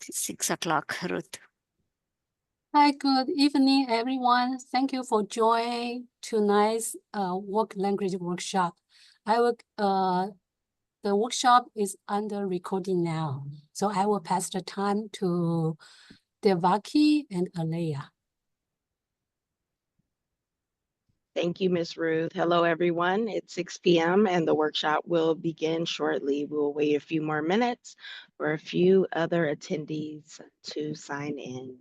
6 o'clock, Ruth. Hi, good evening, everyone. Thank you for joining tonight's work language workshop. The workshop is under recording now, so I will pass the time to Devaki and Alea. Thank you, Ms. Ruth. Hello, everyone. It's 6 p.m. and the workshop will begin shortly. We'll wait a few more minutes for a few other attendees to sign in.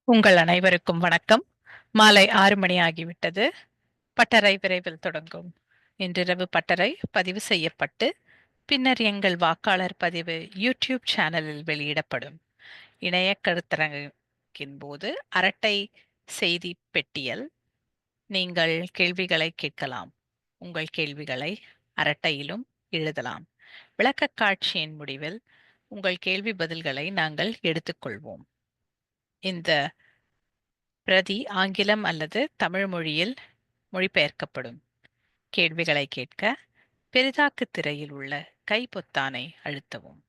உங்கள் அனைவருக்கும் வணக்கம். மாலை 6 மணி ஆகிவிட்டது. பட்டறை விரைவில் தொடங்கும். இன்றிரவு பட்டறை பதிவு செய்யப்பட்டு பின்னர் எங்கள் வாக்காளர் பதிவு யூடியூப் சேனலில் வெளியிடப்படும். இணைய கருத்தரங்கின் போது அரட்டை செய்தி பெட்டியில் நீங்கள் கேள்விகளை கேட்கலாம். உங்கள் கேள்விகளை அரட்டையிலும் எழுதலாம். விளக்கக் காட்சியின் முடிவில் உங்கள் கேள்வி பதில்களை நாங்கள் எடுத்துக்கொள்வோம். இந்த பிரதி ஆங்கிலம் அல்லது தமிழ் மொழியில் மொழிபெயர்க்கப்படும். கேள்விகளை கேட்க பெரிதாக்கு திரையில் உள்ள கை பொத்தானை அழுத்தவும்.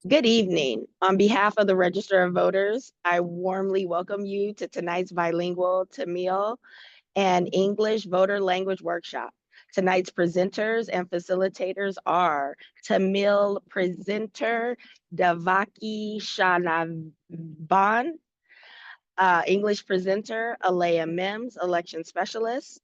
Good evening. On behalf of the Register of Voters, I warmly welcome you to tonight's bilingual Tamil and English voter language workshop. Tonight's presenters and facilitators are Tamil presenter Devaki Shanavan, English presenter Alea Mims, election specialist,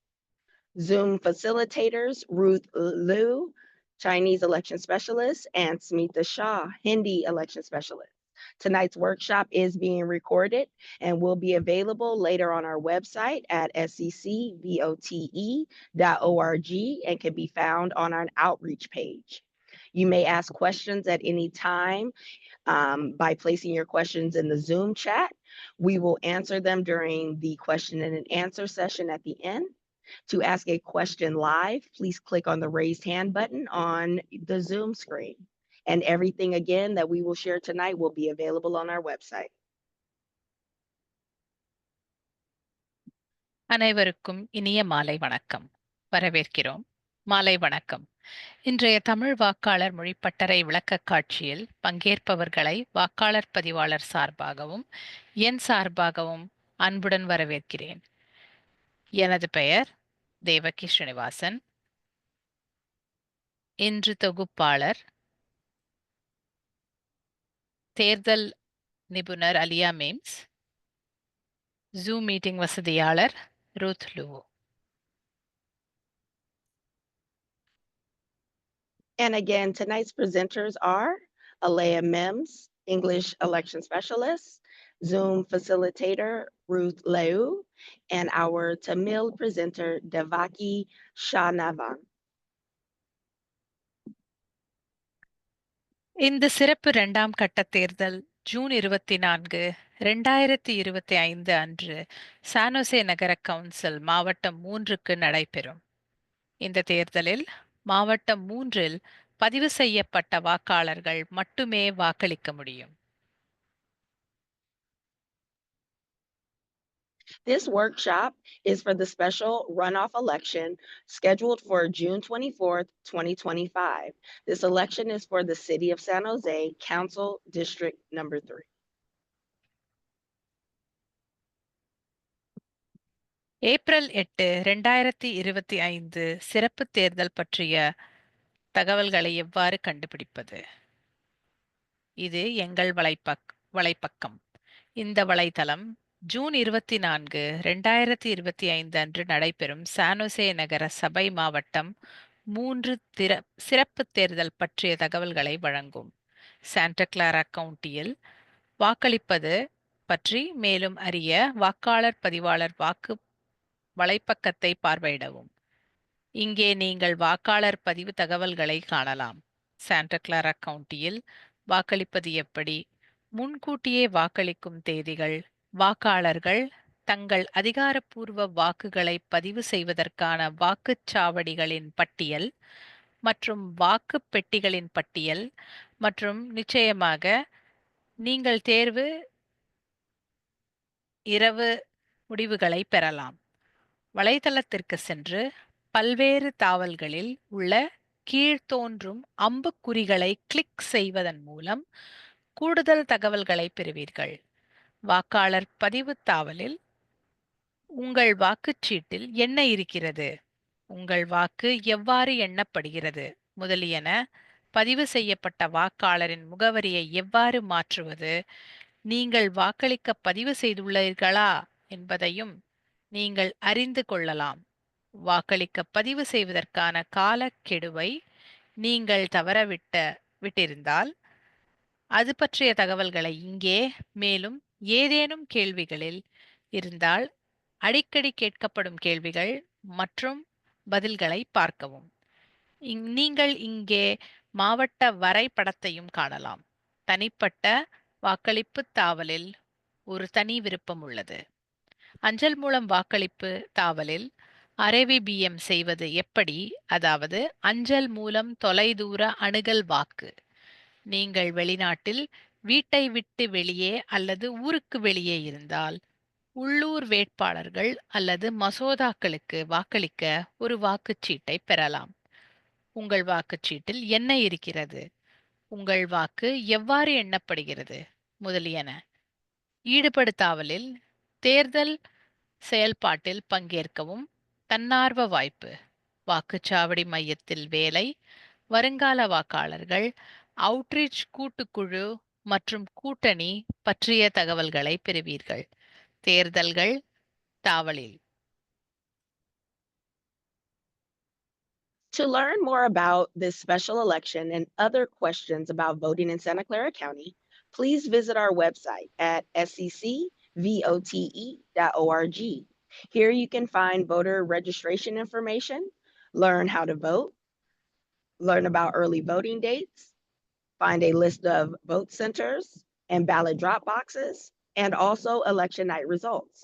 Zoom facilitators Ruth Liu, Chinese election specialist, and Smita Shah, Hindi election specialist. Tonight's workshop is being recorded and will be available later on our website at seccvote.org and can be found on our outreach page. You may ask questions at any time by placing your questions in the Zoom chat. We will answer them during the question and answer session at the end. To ask a question live, please click on the raised hand button on the Zoom screen. And everything again that we will share tonight will be available on our website. அனைவருக்கும் இனிய மாலை வணக்கம். வரவேற்கிறோம். மாலை வணக்கம். இன்றைய தமிழ் வாக்காளர் மொழிப்பட்டறை விளக்கக் காட்சியில் பங்கேற்பவர்களை வாக்காளர் பதிவாளர் சார்பாகவும் என் சார்பாகவும் அன்புடன் வரவேற்கிறேன். எனது பெயர் தேவகி ஸ்ரீனிவாசன். இன்று தொகுப்பாளர் தேர்தல் நிபுணர் அலியா மேம்ஸ், ஜூம் மீட்டிங் வசதியாளர் Ruth Luo. And again, tonight's presenters are Alea Mims, English Election Specialist, Zoom Facilitator Ruth Leu, and our Tamil presenter Devaki Shanavan. இந்த சிறப்பு 2ஆம் கட்ட தேர்தல் ஜூன் 24, 2025 அன்று சானோசே நகர கவுன்சில் மாவட்டம் 3க்கு நடைபெறும். இந்த தேர்தலில் மாவட்டம் 3இல் பதிவு செய்யப்பட்ட வாக்காளர்கள் மட்டுமே வாக்களிக்க முடியும். This workshop is for the special runoff election scheduled for June 24th, 2025. This election is for the City of San Jose Council District Number 3. April 8, 2025 சிறப்பு தேர்தல் பற்றிய தகவல்களை எவ்வாறு கண்டுபிடிப்பது? இது எங்கள் வலைப்பக்கம். இந்த வலைத்தளம் ஜூன் 24, 2025 அன்று நடைபெறும் சானோசே நகர சபை மாவட்டம் 3 சிறப்பு தேர்தல் பற்றிய தகவல்களை வழங்கும். சாண்டா கிளாரா கவுண்டியில் வாக்களிப்பது பற்றி மேலும் அறிய வாக்காளர் பதிவாளர் வாக்கு வலைப்பக்கத்தை பார்வையிடவும். இங்கே நீங்கள் வாக்காளர் பதிவு தகவல்களை காணலாம். சாண்டா கிளாரா கவுண்டியில் வாக்களிப்பது எப்படி? முன்கூட்டியே வாக்களிக்கும் தேதிகள், வாக்காளர்கள் தங்கள் அதிகாரப்பூர்வ வாக்குகளை பதிவு செய்வதற்கான வாக்குச்சாவடிகளின் பட்டியல் மற்றும் வாக்குப் பெட்டிகளின் பட்டியல் மற்றும் நிச்சயமாக நீங்கள் தேர்வு இரவு முடிவுகளை பெறலாம். வலைத்தளத்திற்கு சென்று பல்வேறு தாவல்களில் உள்ள கீழ்த்தோன்றும் அம்புக்குறிகளை கிளிக் செய்வதன் மூலம் கூடுதல் தகவல்களை பெறுவீர்கள். வாக்காளர் பதிவு தாவலில் உங்கள் வாக்குச்சீட்டில் என்ன இருக்கிறது, உங்கள் வாக்கு எவ்வாறு எண்ணப்படுகிறது முதலியன, பதிவு செய்யப்பட்ட வாக்காளரின் முகவரியை எவ்வாறு மாற்றுவது, நீங்கள் வாக்களிக்க பதிவு செய்துள்ளீர்களா என்பதையும் நீங்கள் அறிந்து கொள்ளலாம். வாக்களிக்க பதிவு செய்வதற்கான காலக்கெடுவை நீங்கள் விட்டிருந்தால் அது பற்றிய தகவல்களை இங்கே, மேலும் ஏதேனும் கேள்விகளில் இருந்தால் அடிக்கடி கேட்கப்படும் கேள்விகள் மற்றும் பதில்களை பார்க்கவும். நீங்கள் இங்கே மாவட்ட வரைபடத்தையும் காணலாம். தனிப்பட்ட வாக்களிப்பு தாவலில் ஒரு தனி விருப்பம் உள்ளது. அஞ்சல் மூலம் வாக்களிப்பு தாவலில் RAVBM செய்வது எப்படி, அதாவது அஞ்சல் மூலம் தொலைதூர அணுகல் வாக்கு. நீங்கள் வெளிநாட்டில் வீட்டை விட்டு வெளியே அல்லது ஊருக்கு வெளியே இருந்தால் உள்ளூர் வேட்பாளர்கள் அல்லது மசோதாக்களுக்கு வாக்களிக்க ஒரு வாக்குச்சீட்டை பெறலாம். உங்கள் வாக்குச்சீட்டில் என்ன இருக்கிறது, உங்கள் வாக்கு எவ்வாறு எண்ணப்படுகிறது முதலியன. ஈடுபடுத்தாவலில் தேர்தல் செயல்பாட்டில் பங்கேற்கவும் தன்னார்வ வாய்ப்பு, வாக்குச்சாவடி மையத்தில் வேலை, வருங்கால வாக்காளர்கள், அவுட்ரீச் கூட்டுக்குழு மற்றும் கூட்டணி பற்றிய தகவல்களை பெறுவீர்கள். தேர்தல்கள் தாவலில். To learn more about this special election and other questions about voting in Santa Clara County, please visit our website at sccvote.org. Here you can find voter registration information, learn how to vote, learn about early voting dates, find a list of vote centers and ballot drop boxes, and also election night results.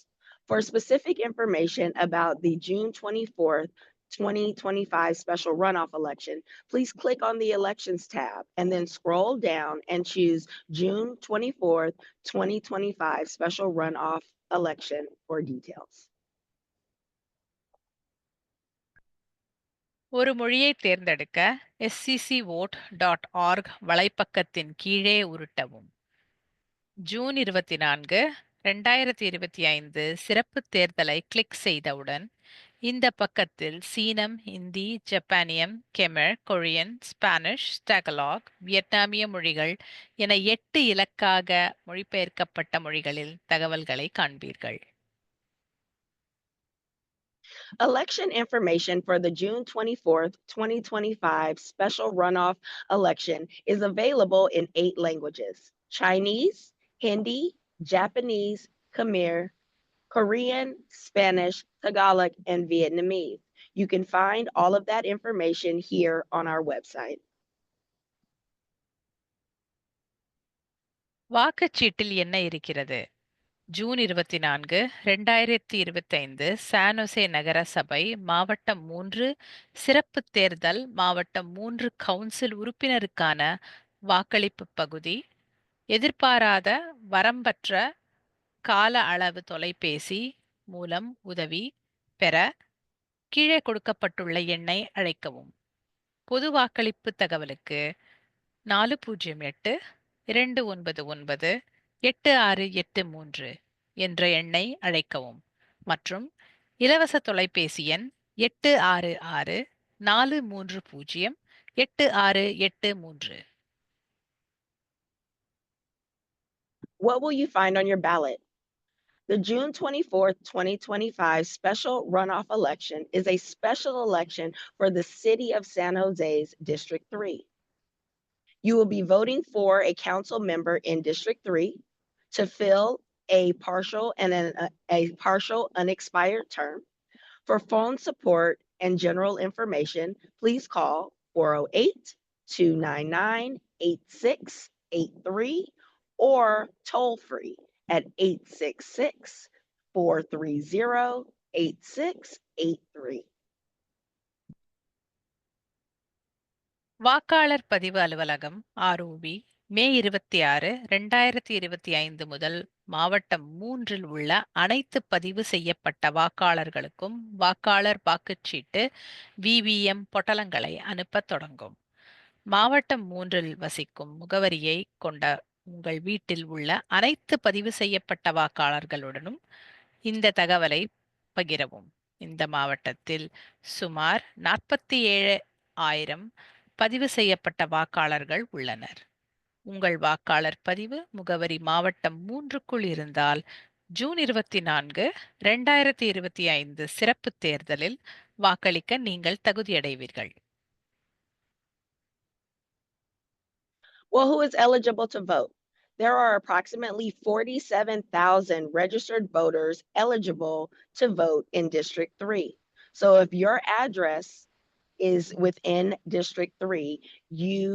For specific information about the June 24th, 2025 special runoff election, please click on the Elections tab and then scroll down and choose June 24th, 2025 special runoff election for details. ஒரு மொழியை தேர்ந்தெடுக்க scvote.org வலைப்பக்கத்தின் கீழே உருட்டவும். June 24, 2025 சிறப்பு தேர்தலை click செய்தவுடன் இந்த பக்கத்தில் சீனம், Hindi, ஜப்பானியம், Khmer, Korean, Spanish, டகலாக், வியட்நாமிய மொழிகள் என 8 இலக்காக மொழிபெயர்க்கப்பட்ட மொழிகளில் தகவல்களை காண்பீர்கள். Election information for the June 24th, 2025 special runoff election is available in 8 languages: Chinese, Hindi, Japanese, Khmer, Korean, Spanish, Tagalog, and Vietnamese. You can find all of that information here on our website. வாக்குச்சீட்டில் என்ன இருக்கிறது? June 24, 2025 San Jose நகர சபை மாவட்டம் 3 சிறப்பு தேர்தல் மாவட்டம் 3 council உறுப்பினருக்கான வாக்களிப்பு பகுதி. எதிர்பாராத வரம்பற்ற கால அளவு தொலைபேசி மூலம் உதவி பெற கீழே கொடுக்கப்பட்டுள்ள எண்ணை அழைக்கவும். பொது வாக்களிப்பு தகவலுக்கு 408-299-8683 என்ற எண்ணை அழைக்கவும் மற்றும் இலவச தொலைபேசி எண் 866-430-8683. What will you find on your ballot? The June 24th, 2025 special runoff election is a special election for the City of San Jose's District 3. You will be voting for a council member in District 3 to fill a partial and a partial unexpired term. For phone support and general information, please call 408-299-8683 or toll free at 866-430-8683. வாக்காளர் பதிவு அலுவலகம் ROV மே 26, 2025 முதல் மாவட்டம் 3இல் உள்ள அனைத்து பதிவு செய்யப்பட்ட வாக்காளர்களுக்கும் வாக்காளர் வாக்குச்சீட்டு VVM பொட்டலங்களை அனுப்பத் தொடங்கும். மாவட்டம் 3இல் வசிக்கும் முகவரியை கொண்ட உங்கள் வீட்டில் உள்ள அனைத்து பதிவு செய்யப்பட்ட வாக்காளர்களுடனும் இந்த தகவலை பகிரவும். இந்த மாவட்டத்தில் சுமார் 47,000 பதிவு செய்யப்பட்ட வாக்காளர்கள் உள்ளனர். உங்கள் வாக்காளர் பதிவு முகவரி மாவட்டம் 3க்குள் இருந்தால் ஜூன் 24, 2025 சிறப்பு தேர்தலில் வாக்களிக்க நீங்கள் தகுதியடைவீர்கள். Well, who is eligible to vote? There are approximately 47,000 registered voters eligible to vote in District 3. So if your address is within District 3, you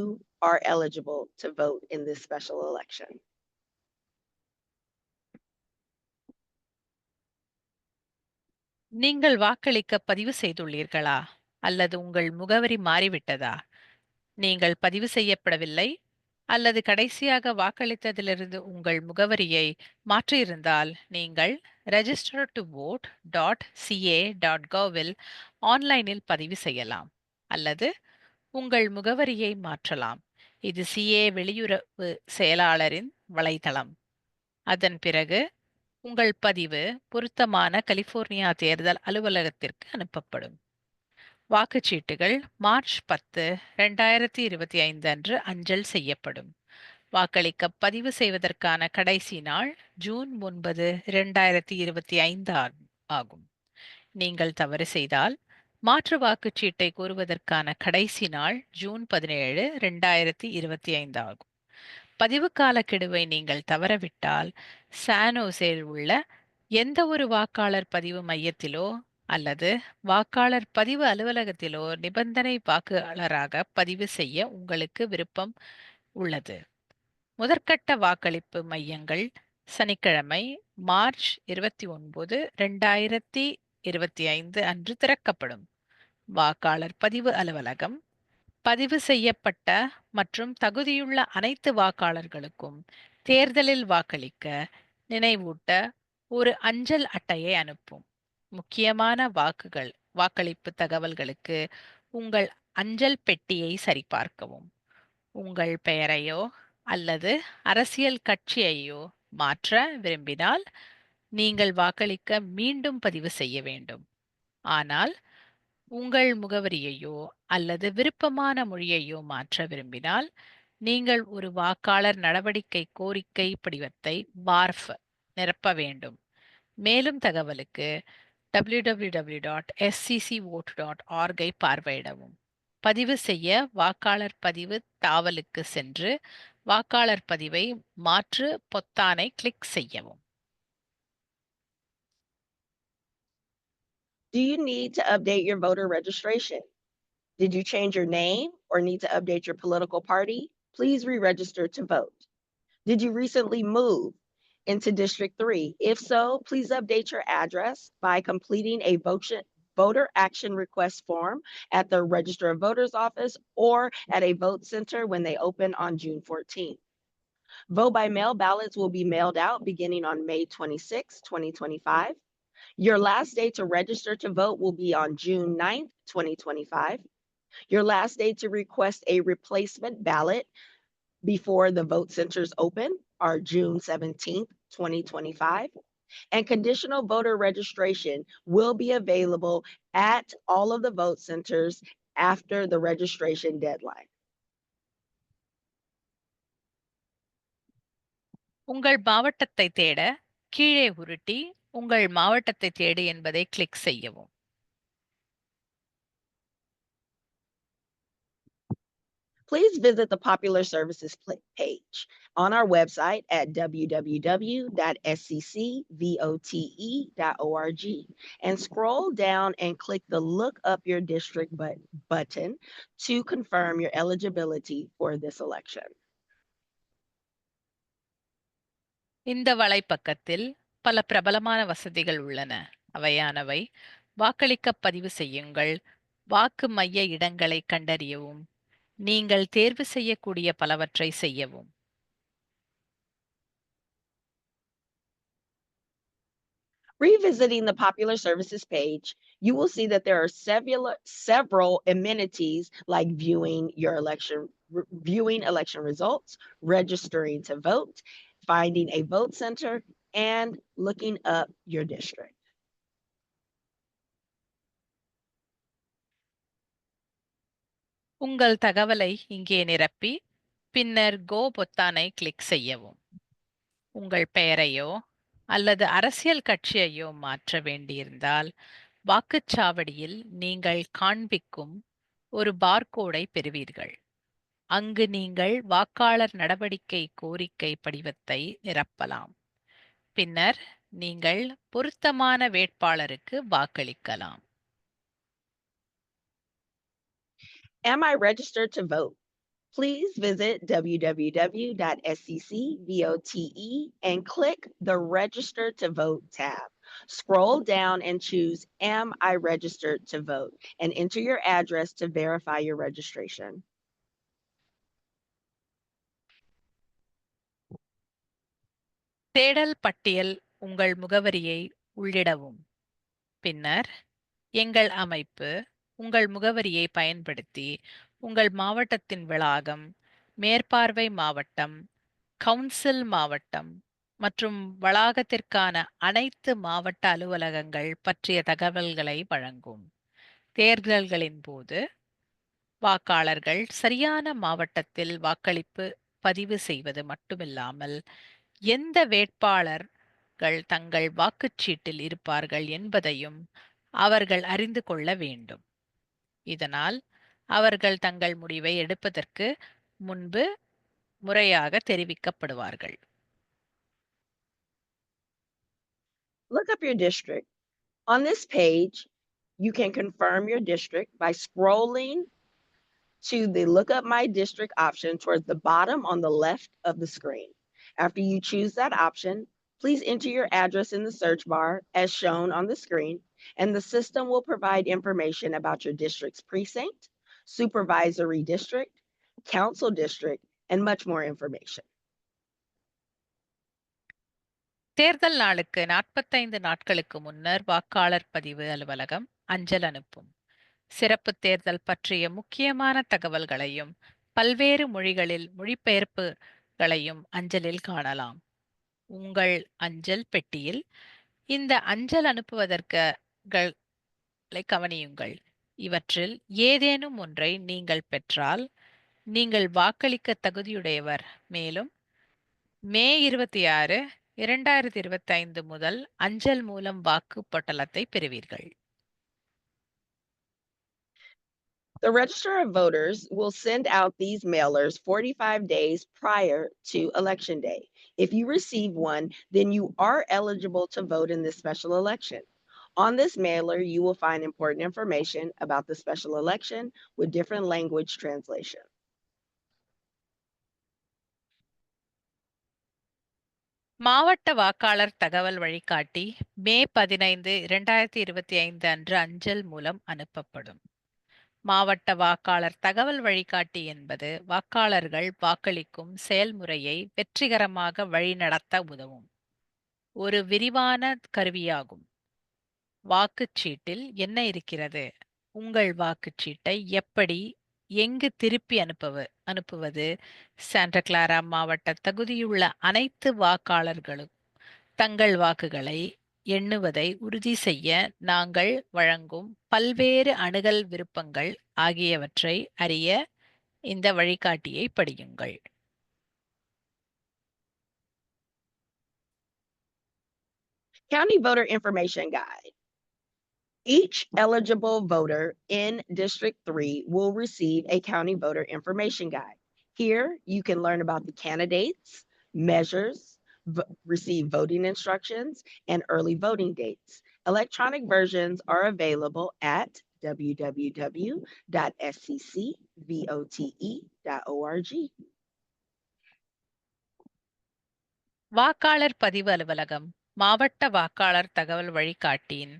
are eligible to vote in this special election. நீங்கள் வாக்களிக்க பதிவு செய்துள்ளீர்களா அல்லது உங்கள் முகவரி மாறிவிட்டதா? நீங்கள் பதிவு செய்யப்படவில்லை அல்லது கடைசியாக வாக்களித்ததிலிருந்து உங்கள் முகவரியை மாற்றியிருந்தால் நீங்கள் registertovote.ca.gov-இல் ஆன்லைனில் பதிவு செய்யலாம் அல்லது உங்கள் முகவரியை மாற்றலாம். இது CA வெளியுறவு செயலாளரின் வலைத்தளம். அதன் பிறகு உங்கள் பதிவு பொருத்தமான கலிபோர்னியா தேர்தல் அலுவலகத்திற்கு அனுப்பப்படும். வாக்குச்சீட்டுகள் மார்ச் 10, 2025 அன்று அஞ்சல் செய்யப்படும். வாக்களிக்க பதிவு செய்வதற்கான கடைசி நாள் ஜூன் 9, 2025 ஆகும். நீங்கள் தவறு செய்தால் மாற்று வாக்குச்சீட்டை கோருவதற்கான கடைசி நாள் ஜூன் 17, 2025 ஆகும். பதிவு காலக்கெடுவை நீங்கள் தவறவிட்டால் சானோசேல் உள்ள எந்த ஒரு வாக்காளர் பதிவு மையத்திலோ அல்லது வாக்காளர் பதிவு அலுவலகத்திலோ நிபந்தனை வாக்காளராக பதிவு செய்ய உங்களுக்கு விருப்பம் உள்ளது. முதற்கட்ட வாக்களிப்பு மையங்கள் சனிக்கிழமை மார்ச் 29, 2025 அன்று திறக்கப்படும். வாக்காளர் பதிவு அலுவலகம் பதிவு செய்யப்பட்ட மற்றும் தகுதியுள்ள அனைத்து வாக்காளர்களுக்கும் தேர்தலில் வாக்களிக்க நினைவூட்ட ஒரு அஞ்சல் அட்டையை அனுப்பும். முக்கியமான வாக்களிப்பு தகவல்களுக்கு உங்கள் அஞ்சல் பெட்டியை சரிபார்க்கவும். உங்கள் பெயரையோ அல்லது அரசியல் கட்சியையோ மாற்ற விரும்பினால் நீங்கள் வாக்களிக்க மீண்டும் பதிவு செய்ய வேண்டும். ஆனால் உங்கள் முகவரியையோ அல்லது விருப்பமான மொழியையோ மாற்ற விரும்பினால் நீங்கள் ஒரு வாக்காளர் நடவடிக்கை கோரிக்கை படிவத்தை பார்ஃப் நிரப்ப வேண்டும். மேலும் தகவலுக்கு www.scvote.org ஐ பார்வையிடவும். பதிவு செய்ய வாக்காளர் பதிவு தாவலுக்கு சென்று வாக்காளர் பதிவை மாற்று பொத்தானை கிளிக் செய்யவும். Do you need to update your voter registration? Did you change your name or need to update your political party? Please re-register to vote. Did you recently move into District 3? If so, please update your address by completing a voter action request form at the Register of Voters office or at a vote center when they open on June 14th. Vote by mail ballots will be mailed out beginning on May 26, 2025. Your last day to register to vote will be on June 9th, 2025. Your last day to request a replacement ballot before the vote centers open are June 17th, 2025. And conditional voter registration will be available at all of the vote centers after the registration deadline. உங்கள் மாவட்டத்தை தேட கீழே உருட்டி உங்கள் மாவட்டத்தை தேடு என்பதை click செய்யவும். Please visit the Popular Services page on our website at www.sccvote.org and scroll down and click the Look Up Your District button to confirm your eligibility for this election. இந்த வலைப்பக்கத்தில் பல பிரபலமான வசதிகள் உள்ளன. அவையானவை: வாக்களிக்க பதிவு செய்யுங்கள், வாக்கு மைய இடங்களை கண்டறியவும், நீங்கள் தேர்வு செய்யக்கூடிய பலவற்றை செய்யவும். Revisiting the Popular Services page, you will see that there are several amenities like viewing election results, registering to vote, finding a vote center, and looking up your district. உங்கள் தகவலை இங்கே நிரப்பி பின்னர் கோ பொத்தானை கிளிக் செய்யவும். உங்கள் பெயரையோ அல்லது அரசியல் கட்சியையோ மாற்ற வேண்டியிருந்தால் வாக்குச்சாவடியில் நீங்கள் காண்பிக்கும் ஒரு பார்கோடை பெறுவீர்கள். அங்கு நீங்கள் வாக்காளர் நடவடிக்கை கோரிக்கை படிவத்தை நிரப்பலாம். பின்னர் நீங்கள் பொருத்தமான வேட்பாளருக்கு வாக்களிக்கலாம். Am I registered to vote? Please visit www.sccvote and click the Register to Vote tab. Scroll down and choose Am I registered to vote and enter your address to verify your registration. தேடல் பட்டியல் உங்கள் முகவரியை உள்ளிடவும். பின்னர் எங்கள் அமைப்பு உங்கள் முகவரியை பயன்படுத்தி உங்கள் மாவட்டத்தின் வளாகம், மேற்பார்வை மாவட்டம், கவுன்சில் மாவட்டம் மற்றும் வளாகத்திற்கான அனைத்து மாவட்ட அலுவலகங்கள் பற்றிய தகவல்களை வழங்கும். தேர்தல்களின் போது வாக்காளர்கள் சரியான மாவட்டத்தில் வாக்களிப்பு பதிவு செய்வது மட்டுமில்லாமல் எந்த வேட்பாளர்கள் தங்கள் வாக்குச்சீட்டில் இருப்பார்கள் என்பதையும் அவர்கள் அறிந்து கொள்ள வேண்டும். இதனால் அவர்கள் தங்கள் முடிவை எடுப்பதற்கு முன்பு முறையாக தெரிவிக்கப்படுவார்கள். Look up your district. On this page, you can confirm your district by scrolling to the Look Up My District option towards the bottom on the left of the screen. After you choose that option, please enter your address in the search bar as shown on the screen, and the system will provide information about your district's precinct, supervisory district, council district, and much more information. தேர்தல் நாளுக்கு 45 நாட்களுக்கு முன்னர் வாக்காளர் பதிவு அலுவலகம் அஞ்சல் அனுப்பும். சிறப்பு தேர்தல் பற்றிய முக்கியமான தகவல்களையும் பல்வேறு மொழிகளில் மொழிபெயர்ப்புகளையும் அஞ்சலில் காணலாம். உங்கள் அஞ்சல் பெட்டியில் இந்த அஞ்சல் அனுப்புவதற்கு அறிவிப்புகளை கவனியுங்கள். இவற்றில் ஏதேனும் ஒன்றை நீங்கள் பெற்றால் நீங்கள் வாக்களிக்க தகுதியுடையவர். மேலும் மே 26, 2025 முதல் அஞ்சல் மூலம் வாக்கு பொட்டலத்தை பெறுவீர்கள். The Register of Voters will send out these mailers 45 days prior to Election Day. If you receive one, then you are eligible to vote in this special election. On this mailer, you will find important information about the special election with different language translation. மாவட்ட வாக்காளர் தகவல் வழிகாட்டி மே 15, 2025 அன்று அஞ்சல் மூலம் அனுப்பப்படும். மாவட்ட வாக்காளர் தகவல் வழிகாட்டி என்பது வாக்காளர்கள் வாக்களிக்கும் செயல்முறையை வெற்றிகரமாக வழிநடத்த உதவும் ஒரு விரிவான கருவியாகும். வாக்குச்சீட்டில் என்ன இருக்கிறது? உங்கள் வாக்குச்சீட்டை எப்படி எங்கு திருப்பி அனுப்புவது? சாண்டா கிளாரா மாவட்ட தகுதியுள்ள அனைத்து வாக்காளர்களும் தங்கள் வாக்குகளை எண்ணுவதை உறுதி செய்ய நாங்கள் வழங்கும் பல்வேறு அணுகல் விருப்பங்கள் ஆகியவற்றை அறிய இந்த வழிகாட்டியை படியுங்கள். County Voter Information Guide. Each eligible voter in District 3 will receive a County Voter Information Guide. Here, you can learn about the candidates, measures, receive voting instructions, and early voting dates. Electronic versions are available at www.sccvote.org. வாக்காளர் பதிவு அலுவலகம் மாவட்ட வாக்காளர் தகவல் வழிகாட்டியின்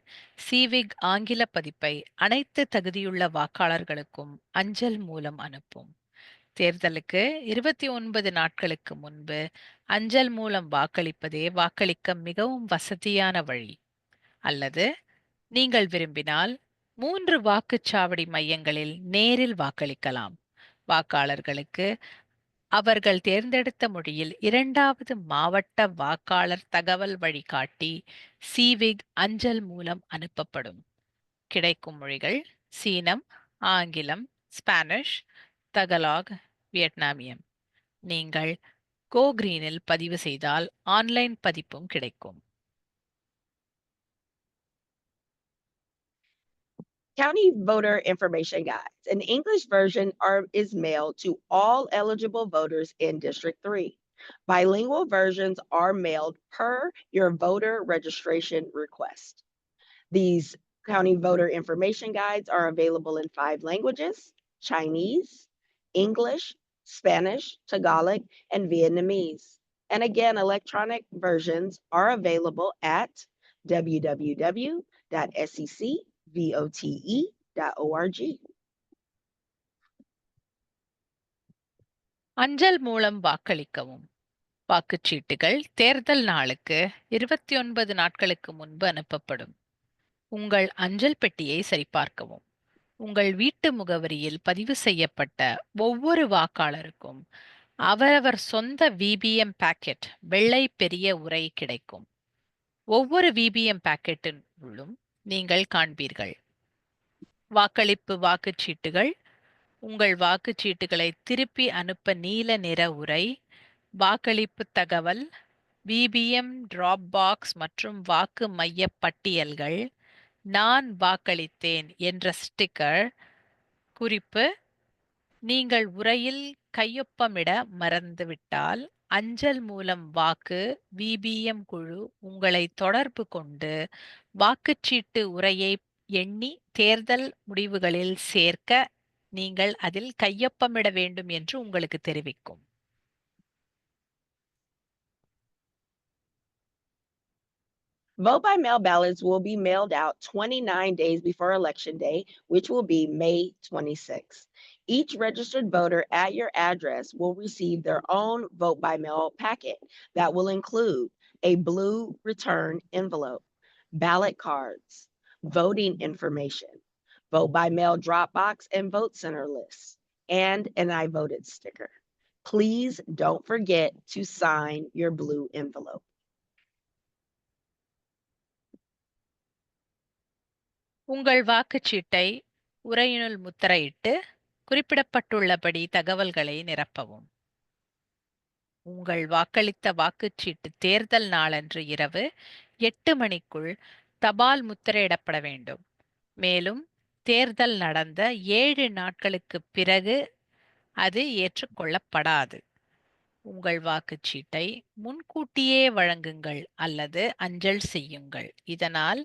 civic ஆங்கில பதிப்பை அனைத்து தகுதியுள்ள வாக்காளர்களுக்கும் அஞ்சல் மூலம் அனுப்பும். தேர்தலுக்கு 29 நாட்களுக்கு முன்பு அஞ்சல் மூலம் வாக்களிப்பதே வாக்களிக்க மிகவும் வசதியான வழி. அல்லது நீங்கள் விரும்பினால் 3 வாக்குச்சாவடி மையங்களில் நேரில் வாக்களிக்கலாம். வாக்காளர்களுக்கு அவர்கள் தேர்ந்தெடுத்த மொழியில் 2வது மாவட்ட வாக்காளர் தகவல் வழிகாட்டி சிவிக் அஞ்சல் மூலம் அனுப்பப்படும். கிடைக்கும் மொழிகள் சீனம், ஆங்கிலம், ஸ்பானிஷ், தகலாக், வியட்நாமியம். நீங்கள் கோ கிரீனில் பதிவு செய்தால் ஆன்லைன் பதிப்பும் கிடைக்கும். County Voter Information Guides. An English version is mailed to all eligible voters in District 3. Bilingual versions are mailed per your voter registration request. These County Voter Information Guides are available in 5 languages: Chinese, English, Spanish, Tagalog, and Vietnamese. And again, electronic versions are available at www.sccvote.org. அஞ்சல் மூலம் வாக்களிக்கவும். வாக்குச்சீட்டுகள் தேர்தல் நாளுக்கு 29 நாட்களுக்கு முன்பு அனுப்பப்படும். உங்கள் அஞ்சல் பெட்டியை சரிபார்க்கவும். உங்கள் வீட்டு முகவரியில் பதிவு செய்யப்பட்ட ஒவ்வொரு வாக்காளருக்கும் அவரவர் சொந்த விபிஎம் பாக்கெட் வெள்ளை பெரிய உரை கிடைக்கும். ஒவ்வொரு விபிஎம் பாக்கெட்டின் உள்ளும் நீங்கள் காண்பீர்கள் வாக்களிப்பு வாக்குச்சீட்டுகள், உங்கள் வாக்குச்சீட்டுகளை திருப்பி அனுப்ப நீல நிற உரை, வாக்களிப்பு தகவல், விபிஎம் டிராப் பாக்ஸ் மற்றும் வாக்கு மைய பட்டியல்கள், நான் வாக்களித்தேன் என்ற ஸ்டிக்கர் குறிப்பு. நீங்கள் உரையில் கையொப்பமிட மறந்துவிட்டால் அஞ்சல் மூலம் வாக்கு விபிஎம் குழு உங்களை தொடர்பு கொண்டு வாக்குச்சீட்டு உரையை எண்ணி தேர்தல் முடிவுகளில் சேர்க்க நீங்கள் அதில் கையொப்பமிட வேண்டும் என்று உங்களுக்கு தெரிவிக்கும். Vote by mail ballots will be mailed out 29 days before Election Day, which will be May 26th. Each registered voter at your address will receive their own vote by mail packet that will include a blue return envelope, ballot cards, voting information, vote by mail drop box and vote center lists, and an I voted sticker. Please don't forget to sign your blue envelope. உங்கள் வாக்குச்சீட்டை உரையினுள் முத்திரையிட்டு குறிப்பிடப்பட்டுள்ளபடி தகவல்களை நிரப்பவும். உங்கள் வாக்களித்த வாக்குச்சீட்டு தேர்தல் நாளன்று இரவு 8 மணிக்குள் தபால் முத்திரையிடப்பட வேண்டும். மேலும் தேர்தல் நடந்த 7 நாட்களுக்குப் பிறகு அது ஏற்றுக்கொள்ளப்படாது. உங்கள் வாக்குச்சீட்டை முன்கூட்டியே வழங்குங்கள் அல்லது அஞ்சல் செய்யுங்கள். இதனால்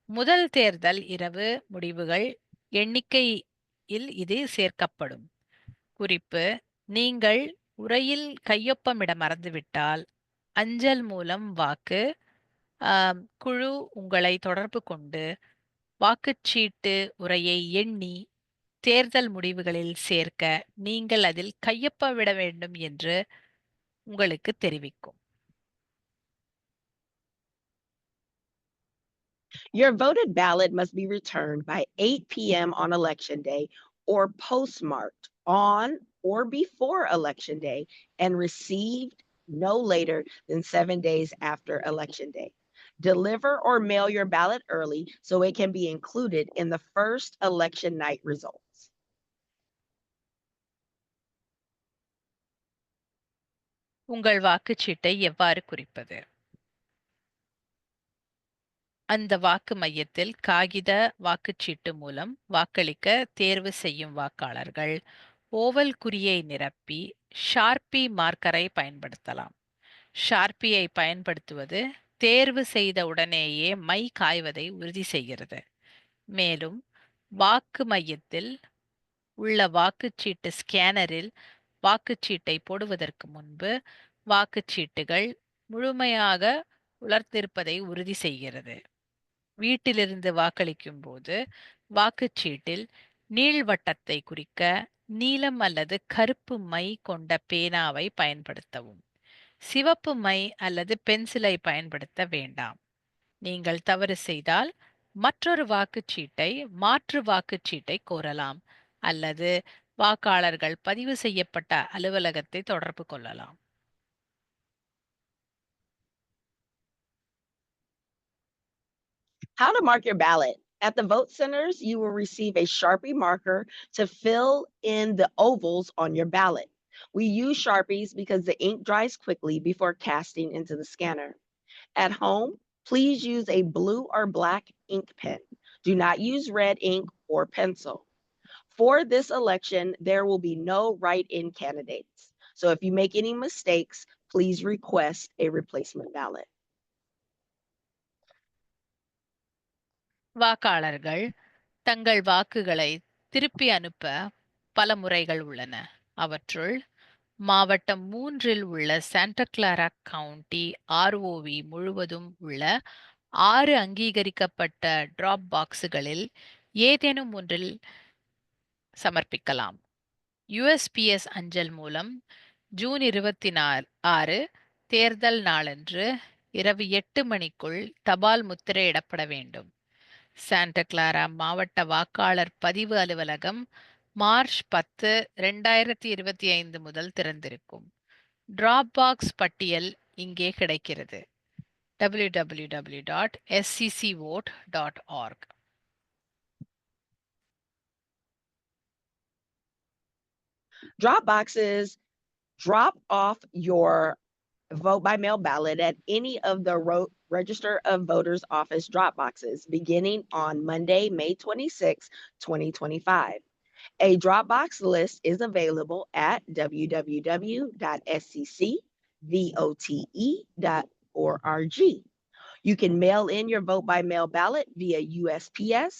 முதல் தேர்தல் இரவு முடிவுகள் எண்ணிக்கையில் இது சேர்க்கப்படும். குறிப்பு: நீங்கள் உரையில் கையொப்பமிட மறந்துவிட்டால் அஞ்சல் மூலம் வாக்கு குழு உங்களை தொடர்பு கொண்டு வாக்குச்சீட்டு உரையை எண்ணி தேர்தல் முடிவுகளில் சேர்க்க நீங்கள் அதில் கையொப்பமிட வேண்டும் என்று உங்களுக்கு தெரிவிக்கும். Your voted ballot must be returned by 8 p.m. on Election Day or postmarked on or before Election Day and received no later than 7 days after Election Day. Deliver or mail your ballot early so it can be included in the first election night results. உங்கள் வாக்குச்சீட்டை எவ்வாறு குறிப்பது? அந்த வாக்கு மையத்தில் காகித வாக்குச்சீட்டு மூலம் வாக்களிக்க தேர்வு செய்யும் வாக்காளர்கள் ஓவல் குறியை நிரப்பி ஷார்பி மார்க்கரை பயன்படுத்தலாம். ஷார்பியை பயன்படுத்துவது தேர்வு செய்த உடனேயே மை காய்வதை உறுதி செய்கிறது. மேலும் வாக்கு மையத்தில் உள்ள வாக்குச்சீட்டு ஸ்கேனரில் வாக்குச்சீட்டை போடுவதற்கு முன்பு வாக்குச்சீட்டுகள் முழுமையாக உலர்ந்திருப்பதை உறுதி செய்கிறது. வீட்டிலிருந்து வாக்களிக்கும் போது வாக்குச்சீட்டில் நீள்வட்டத்தை குறிக்க நீலம் அல்லது கருப்பு மை கொண்ட பேனாவை பயன்படுத்தவும். சிவப்பு மை அல்லது பென்சிலை பயன்படுத்த வேண்டாம். நீங்கள் தவறு செய்தால் மற்றொரு வாக்குச்சீட்டை மாற்று வாக்குச்சீட்டை கோரலாம் அல்லது வாக்காளர்கள் பதிவு செய்யப்பட்ட அலுவலகத்தை தொடர்பு கொள்ளலாம். How to mark your ballot. At the vote centers, you will receive a Sharpie marker to fill in the ovals on your ballot. We use Sharpies because the ink dries quickly before casting into the scanner. At home, please use a blue or black ink pen. Do not use red ink or pencil. For this election, there will be no write-in candidates. So if you make any mistakes, please request a replacement ballot. வாக்காளர்கள் தங்கள் வாக்குகளை திருப்பி அனுப்ப பல முறைகள் உள்ளன. அவற்றுள் மாவட்டம் 3இல் உள்ள சாண்டா கிளாரா கவுண்டி ROV முழுவதும் உள்ள 6 அங்கீகரிக்கப்பட்ட டிராப் பாக்ஸுகளில் ஏதேனும் ஒன்றில் சமர்ப்பிக்கலாம். USPS அஞ்சல் மூலம் ஜூன் 26 தேர்தல் நாளன்று இரவு 8 மணிக்குள் தபால் முத்திரையிடப்பட வேண்டும். சாண்டா கிளாரா மாவட்ட வாக்காளர் பதிவு அலுவலகம் மார்ச் 10, 2025 முதல் திறந்திருக்கும். டிராப் பாக்ஸ் பட்டியல் இங்கே கிடைக்கிறது. www.scvote.org. Drop boxes drop off your vote by mail ballot at any of the Register of Voters Office drop boxes beginning on Monday, May 26, 2025. A Dropbox list is available at www.sccvote.org. You can mail in your vote by mail ballot via USPS.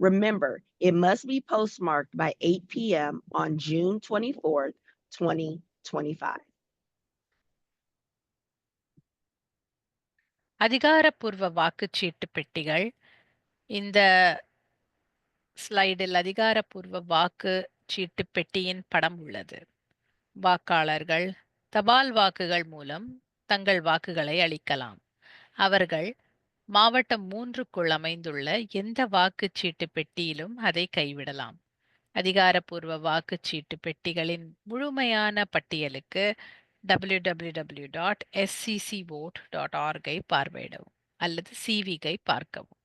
Remember, it must be postmarked by 8 p.m. on June 24, 2025. அதிகாரப்பூர்வ வாக்குச்சீட்டு பெட்டிகள். இந்த ஸ்லைடில் அதிகாரப்பூர்வ வாக்குச்சீட்டு பெட்டியின் படம் உள்ளது. வாக்காளர்கள் தபால் வாக்குகள் மூலம் தங்கள் வாக்குகளை அளிக்கலாம். அவர்கள் மாவட்டம் 3க்குள் அமைந்துள்ள எந்த வாக்குச்சீட்டு பெட்டியிலும் அதை கைவிடலாம். அதிகாரப்பூர்வ வாக்குச்சீட்டு பெட்டிகளின் முழுமையான பட்டியலுக்கு www.sccvote.org பார்வையிடவும் அல்லது CVகை பார்க்கவும்.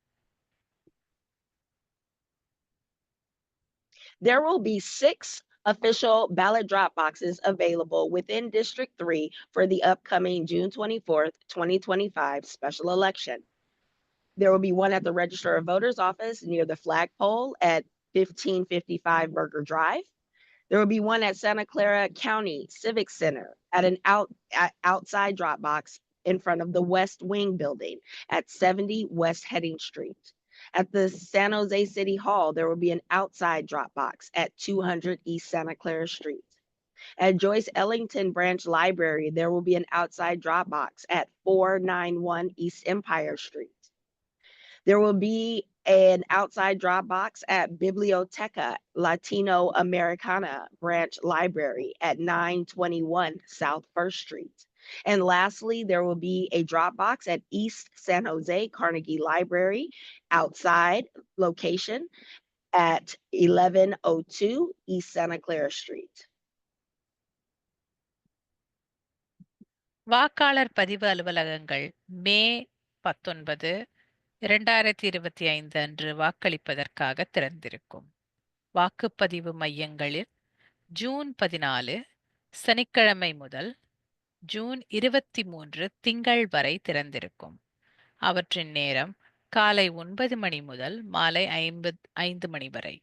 There will be 6 official ballot drop boxes available within District 3 for the upcoming June 24th, 2025 special election. There will be one at the Register of Voters office near the flagpole at 1555 Burger Drive. There will be one at Santa Clara County Civic Center at an outside drop box in front of the West Wing building at 70 West Heading Street. At the San Jose City Hall, there will be an outside drop box at 200 East Santa Clara Street. At Joyce Ellington Branch Library, there will be an outside drop box at 491 East Empire Street. There will be an outside drop box at Biblioteca Latino Americana Branch Library at 921 South First Street. And lastly, there will be a drop box at East San Jose Carnegie Library outside location at 1102 East Santa Clara Street. வாக்காளர் பதிவு அலுவலகங்கள் மே 19, 2025 அன்று வாக்களிப்பதற்காக திறந்திருக்கும். வாக்குப்பதிவு மையங்களில் June 14 சனிக்கிழமை முதல் June 23 திங்கள் வரை திறந்திருக்கும். அவற்றின் நேரம் காலை 9 மணி முதல் மாலை 5 மணி வரை.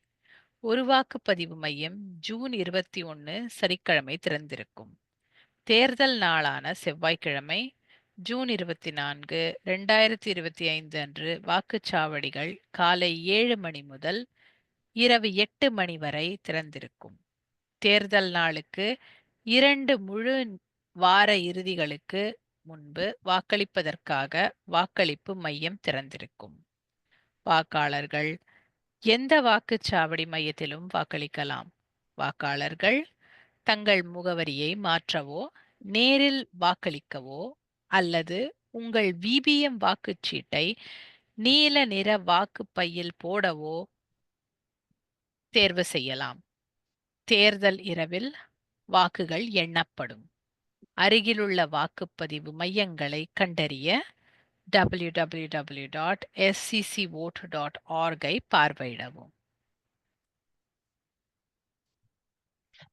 ஒரு வாக்குப்பதிவு மையம் ஜூன் 21 சனிக்கிழமை திறந்திருக்கும். தேர்தல் நாளான செவ்வாய்க்கிழமை ஜூன் 24, 2025 அன்று வாக்குச்சாவடிகள் காலை 7 மணி முதல் இரவு 8 மணி வரை திறந்திருக்கும். தேர்தல் நாளுக்கு 2 முழு வார இறுதிகளுக்கு முன்பு வாக்களிப்பதற்காக வாக்களிப்பு மையம் திறந்திருக்கும். வாக்காளர்கள் எந்த வாக்குச்சாவடி மையத்திலும் வாக்களிக்கலாம். வாக்காளர்கள் தங்கள் முகவரியை மாற்றவோ, நேரில் வாக்களிக்கவோ அல்லது உங்கள் விபிஎம் வாக்குச்சீட்டை நீல நிற வாக்குப்பையில் போடவோ தேர்வு செய்யலாம். தேர்தல் இரவில் வாக்குகள் எண்ணப்படும். அருகிலுள்ள வாக்குப்பதிவு மையங்களை கண்டறிய www.scvote.org I பார்வையிடவும்.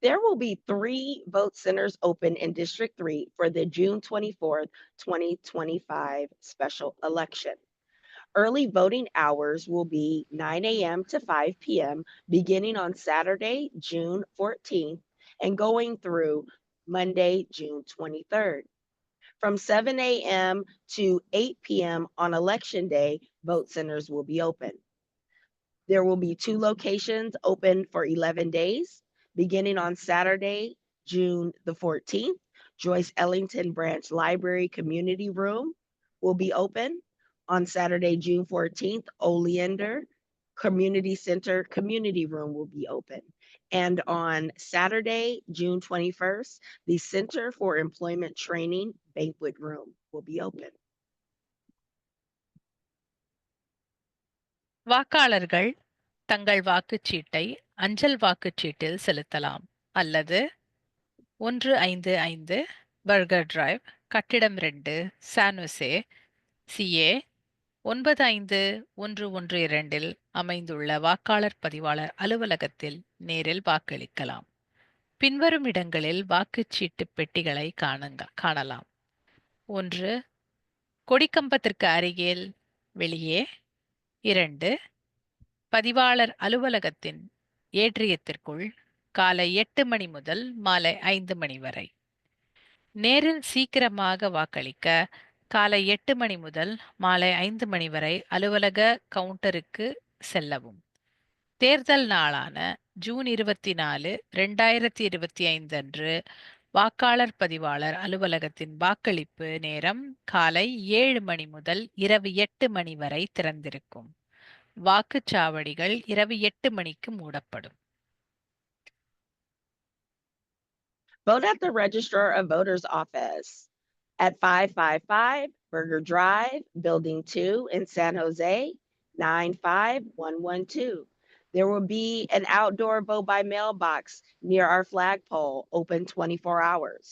There will be 3 vote centers open in District 3 for the June 24th, 2025 special election. Early voting hours will be 9 a.m. to 5 p.m. beginning on Saturday, June 14th and going through Monday, June 23rd. From 7 a.m. to 8 p.m. on Election Day, vote centers will be open. There will be 2 locations open for 11 days. Beginning on Saturday, June the 14th, Joyce Ellington Branch Library Community Room will be open. On Saturday, June 14th, Oleander Community Center Community Room will be open. And on Saturday, June 21st, the Center for Employment Training Banquet Room will be open. வாக்காளர்கள் தங்கள் வாக்குச்சீட்டை அஞ்சல் வாக்குச்சீட்டில் செலுத்தலாம் அல்லது 155 burger drive, கட்டிடம் 2, San Jose, CA 95112 அமைந்துள்ள வாக்காளர் பதிவாளர் அலுவலகத்தில் நேரில் வாக்களிக்கலாம். பின்வரும் இடங்களில் வாக்குச்சீட்டு பெட்டிகளை காணலாம். 1. கொடிக்கம்பத்திற்கு அருகில் வெளியே. 2. பதிவாளர் அலுவலகத்தின் ஏற்றியத்திற்குள் காலை 8 மணி முதல் மாலை 5 மணி வரை. நேரில் சீக்கிரமாக வாக்களிக்க காலை 8 மணி முதல் மாலை 5 மணி வரை அலுவலக கவுண்டருக்கு செல்லவும். தேர்தல் நாளான ஜூன் 24, 2025 அன்று வாக்காளர் பதிவாளர் அலுவலகத்தின் வாக்களிப்பு நேரம் காலை 7 மணி முதல் இரவு 8 மணி வரை திறந்திருக்கும். வாக்குச்சாவடிகள் இரவு 8 மணிக்கு மூடப்படும். Vote at the Register of Voters office at 555 Burger Drive, Building 2 in San Jose, 95112. There will be an outdoor vote by mail box near our flagpole, open 24 hours.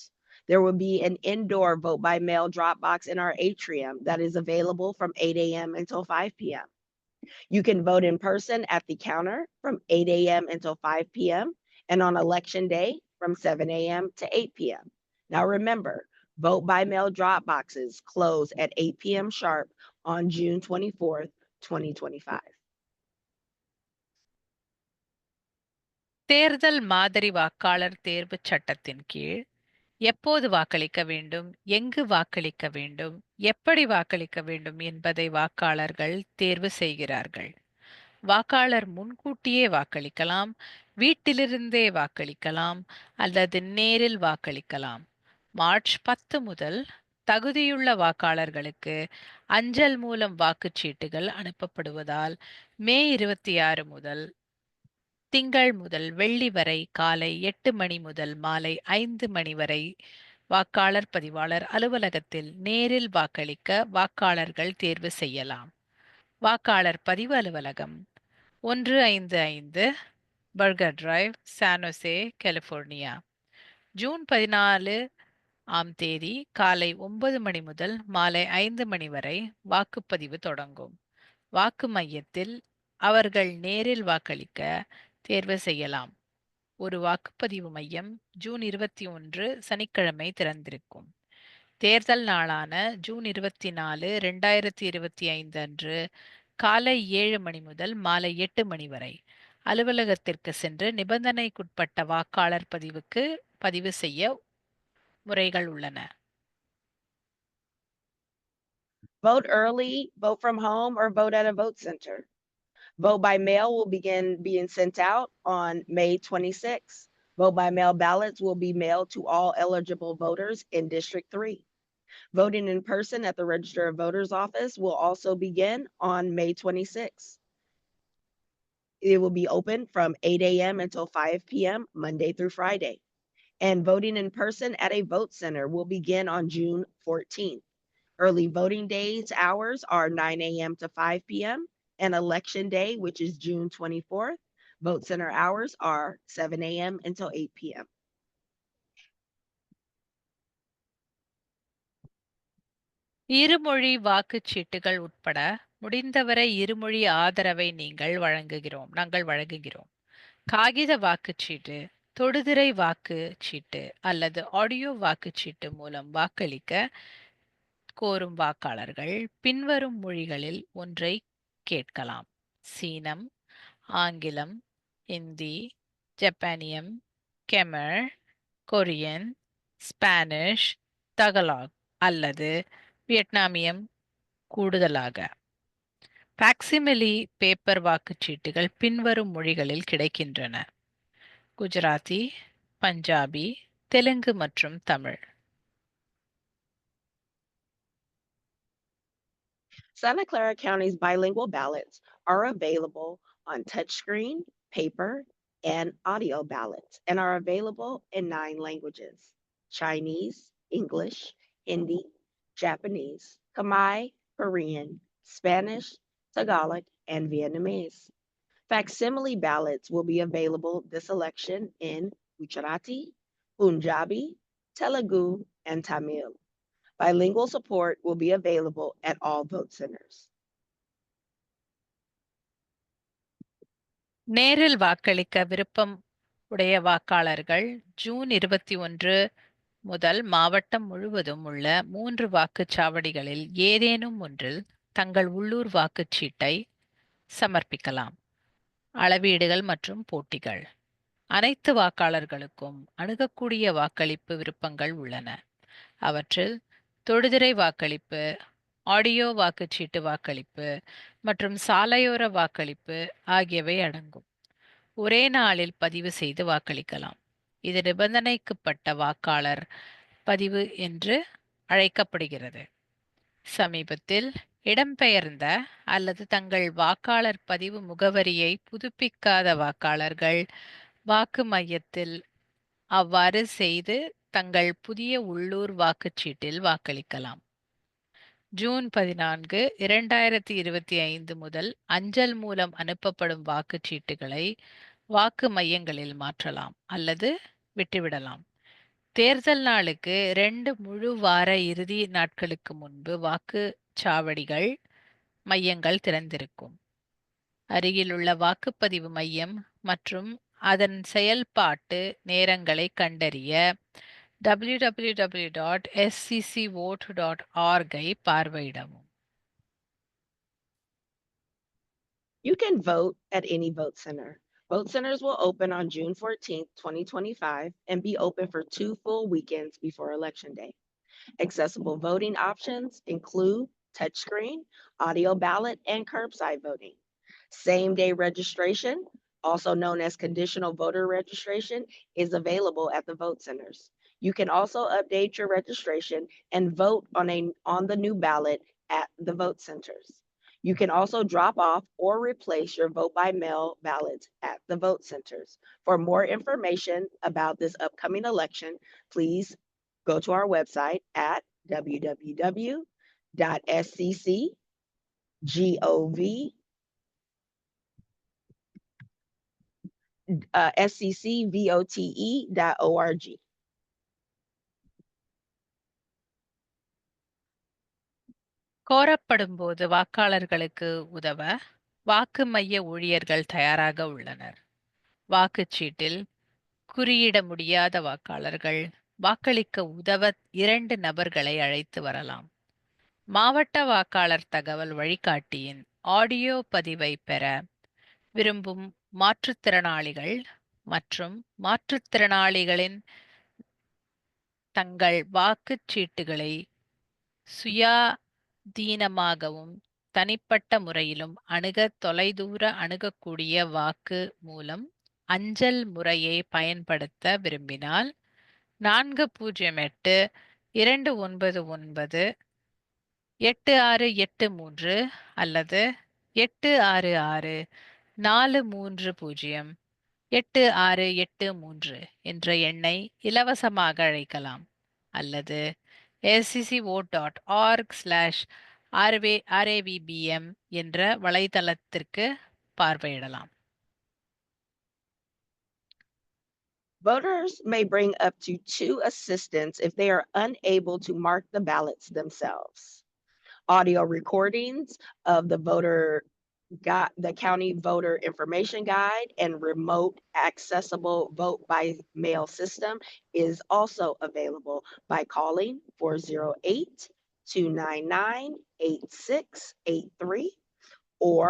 There will be an indoor vote by mail drop box in our atrium that is available from 8 a.m. until 5 p.m. You can vote in person at the counter from 8 a.m. until 5 p.m. and on election day from 7 a.m. to 8 p.m. Now remember, vote by mail drop boxes close at 8 p.m. sharp on June 24th, 2025. தேர்தல் மாதிரி வாக்காளர் தேர்வுச் சட்டத்தின் கீழ் எப்போது வாக்களிக்க வேண்டும், எங்கு வாக்களிக்க வேண்டும், எப்படி வாக்களிக்க வேண்டும் என்பதை வாக்காளர்கள் தேர்வு செய்கிறார்கள். வாக்காளர் முன்கூட்டியே வாக்களிக்கலாம், வீட்டிலிருந்தே வாக்களிக்கலாம் அல்லது நேரில் வாக்களிக்கலாம். மார்ச் 10 முதல் தகுதியுள்ள வாக்காளர்களுக்கு அஞ்சல் மூலம் வாக்குச்சீட்டுகள் அனுப்பப்படுவதால் மே 26 முதல் திங்கள் முதல் வெள்ளி வரை காலை 8 மணி முதல் மாலை 5 மணி வரை வாக்காளர் பதிவாளர் அலுவலகத்தில் நேரில் வாக்களிக்க வாக்காளர்கள் தேர்வு செய்யலாம். வாக்காளர் பதிவு அலுவலகம் 155 burger drive, San Jose, California. June 14 ஆம் தேதி காலை 9 மணி முதல் மாலை 5 மணி வரை வாக்குப்பதிவு தொடங்கும். வாக்கு மையத்தில் அவர்கள் நேரில் வாக்களிக்க தேர்வு செய்யலாம். ஒரு வாக்குப்பதிவு மையம் ஜூன் 21 சனிக்கிழமை திறந்திருக்கும். தேர்தல் நாளான ஜூன் 24, 2025 அன்று காலை 7 மணி முதல் மாலை 8 மணி வரை அலுவலகத்திற்கு சென்று நிபந்தனைக்குட்பட்ட வாக்காளர் பதிவு செய்ய முறைகள் உள்ளன. Vote early, vote from home, or vote at a vote center. Vote by mail will begin being sent out on May 26th. Vote by mail ballots will be mailed to all eligible voters in District 3. Voting in person at the Register of Voters office will also begin on May 26th. It will be open from 8 a.m. until 5 p.m. Monday through Friday. And voting in person at a vote center will begin on June 14th. Early voting days hours are 9 a.m. to 5 p.m. and election day, which is June 24th, vote center hours are 7 a.m. until 8 p.m. இருமொழி வாக்குச்சீட்டுகள் உட்பட முடிந்தவரை இருமொழி ஆதரவை நாங்கள் வழங்குகிறோம். காகித வாக்குச்சீட்டு, தொடுதிரை வாக்குச்சீட்டு அல்லது ஆடியோ வாக்குச்சீட்டு மூலம் வாக்களிக்க கோரும் வாக்காளர்கள் பின்வரும் மொழிகளில் ஒன்றை கேட்கலாம். சீனம், ஆங்கிலம், இந்தி, ஜப்பானியம், கெமர், கொரியன், ஸ்பானிஷ், தகலாக் அல்லது வியட்நாமியம். கூடுதலாக பாக்சிமிலி பேப்பர் வாக்குச்சீட்டுகள் பின்வரும் மொழிகளில் கிடைக்கின்றன: குஜராத்தி, பஞ்சாபி, தெலுங்கு மற்றும் Tamil. Santa Clara County's bilingual ballots are available on touchscreen, paper, and audio ballots and are available in 9 languages: Chinese, English, Hindi, Japanese, Khmer, Korean, Spanish, Tagalog, and Vietnamese. Facsimile ballots will be available this election in Gujarati, Punjabi, Telugu, and Tamil. Bilingual support will be available at all vote centers. நேரில் வாக்களிக்க விருப்பம் உடைய வாக்காளர்கள் June 21 முதல் மாவட்டம் முழுவதும் உள்ள 3 வாக்குச்சாவடிகளில் ஏதேனும் ஒன்றில் தங்கள் உள்ளூர் வாக்குச்சீட்டை சமர்ப்பிக்கலாம். அளவீடுகள் மற்றும் போட்டிகள். அனைத்து வாக்காளர்களுக்கும் அணுகக்கூடிய வாக்களிப்பு விருப்பங்கள் உள்ளன. அவற்றில் தொடுதிரை வாக்களிப்பு, ஆடியோ வாக்குச்சீட்டு வாக்களிப்பு மற்றும் சாலையோர வாக்களிப்பு ஆகியவை அடங்கும். ஒரே நாளில் பதிவு செய்து வாக்களிக்கலாம். இது நிபந்தனைக்குட்பட்ட வாக்காளர் பதிவு என்று அழைக்கப்படுகிறது. சமீபத்தில் இடம்பெயர்ந்த அல்லது தங்கள் வாக்காளர் பதிவு முகவரியை புதுப்பிக்காத வாக்காளர்கள் வாக்கு மையத்தில் அவ்வாறு செய்து தங்கள் புதிய உள்ளூர் வாக்குச்சீட்டில் வாக்களிக்கலாம். ஜூன் 14, 2025 முதல் அஞ்சல் மூலம் அனுப்பப்படும் வாக்குச்சீட்டுகளை வாக்கு மையங்களில் மாற்றலாம் அல்லது விட்டுவிடலாம். தேர்தல் நாளுக்கு 2 முழு வார இறுதி நாட்களுக்கு முன்பு வாக்குச்சாவடிகள் மையங்கள் திறந்திருக்கும். அருகிலுள்ள வாக்குப்பதிவு மையம் மற்றும் அதன் செயல்பாட்டு நேரங்களை கண்டறிய www.sccvote.org I பார்வையிடவும். You can vote at any vote center. Vote centers will open on June 14th, 2025, and be open for 2 full weekends before Election Day. Accessible voting options include touchscreen, audio ballot, and curbside voting. Same-day registration, also known as conditional voter registration, is available at the vote centers. You can also update your registration and vote on the new ballot at the vote centers. You can also drop off or replace your vote-by-mail ballots at the vote centers. For more information about this upcoming election, please go to our website at sccvote.org. கோரப்படும்போது வாக்காளர்களுக்கு உதவ வாக்கு மைய ஊழியர்கள் தயாராக உள்ளனர். வாக்குச்சீட்டில் குறியிட முடியாத வாக்காளர்கள் வாக்களிக்க உதவ 2 நபர்களை அழைத்து வரலாம். மாவட்ட வாக்காளர் தகவல் வழிகாட்டியின் ஆடியோ பதிவை பெற விரும்பும் மாற்றுத்திறனாளிகள் மற்றும் மாற்றுத்திறனாளிகளின் தங்கள் வாக்குச்சீட்டுகளை சுயாதீனமாகவும் தனிப்பட்ட முறையிலும் அணுக தொலைதூர அணுகக்கூடிய வாக்கு மூலம் அஞ்சல் முறையை பயன்படுத்த விரும்பினால் 408 299 8683 அல்லது 866 430 8683 என்ற எண்ணை இலவசமாக அழைக்கலாம் அல்லது scvote.org/ravbm என்ற வலைத்தளத்திற்கு பார்வையிடலாம். Voters may bring up to 2 assistants if they are unable to mark the ballots themselves. Audio recordings of the county voter information guide and remote accessible vote by mail system is also available by calling 408-299-8683 or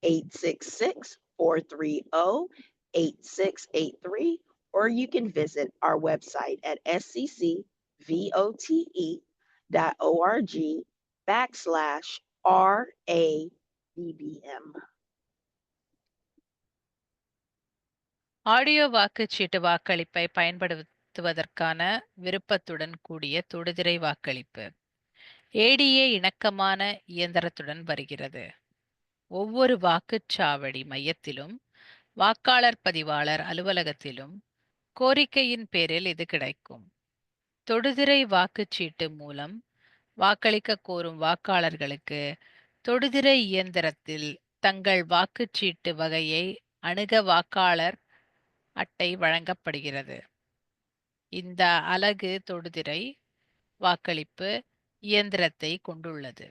866-430-8683, or you can visit our website at sccvote.org/RABBM. Audio வாக்குச்சீட்டு வாக்களிப்பை பயன்படுத்துவதற்கான விருப்பத்துடன் கூடிய தொடுதிரை வாக்களிப்பு ATA இணக்கமான இயந்திரத்துடன் வருகிறது. ஒவ்வொரு வாக்குச்சாவடி மையத்திலும் வாக்காளர் பதிவாளர் அலுவலகத்திலும் கோரிக்கையின் பேரில் இது கிடைக்கும். தொடுதிரை வாக்குச்சீட்டு மூலம் வாக்களிக்க கோரும் வாக்காளர்களுக்கு தொடுதிரை இயந்திரத்தில் தங்கள் வாக்குச்சீட்டு வகையை அணுக வாக்காளர் அட்டை வழங்கப்படுகிறது. இந்த அலகு தொடுதிரை வாக்களிப்பு இயந்திரத்தை கொண்டுள்ளது.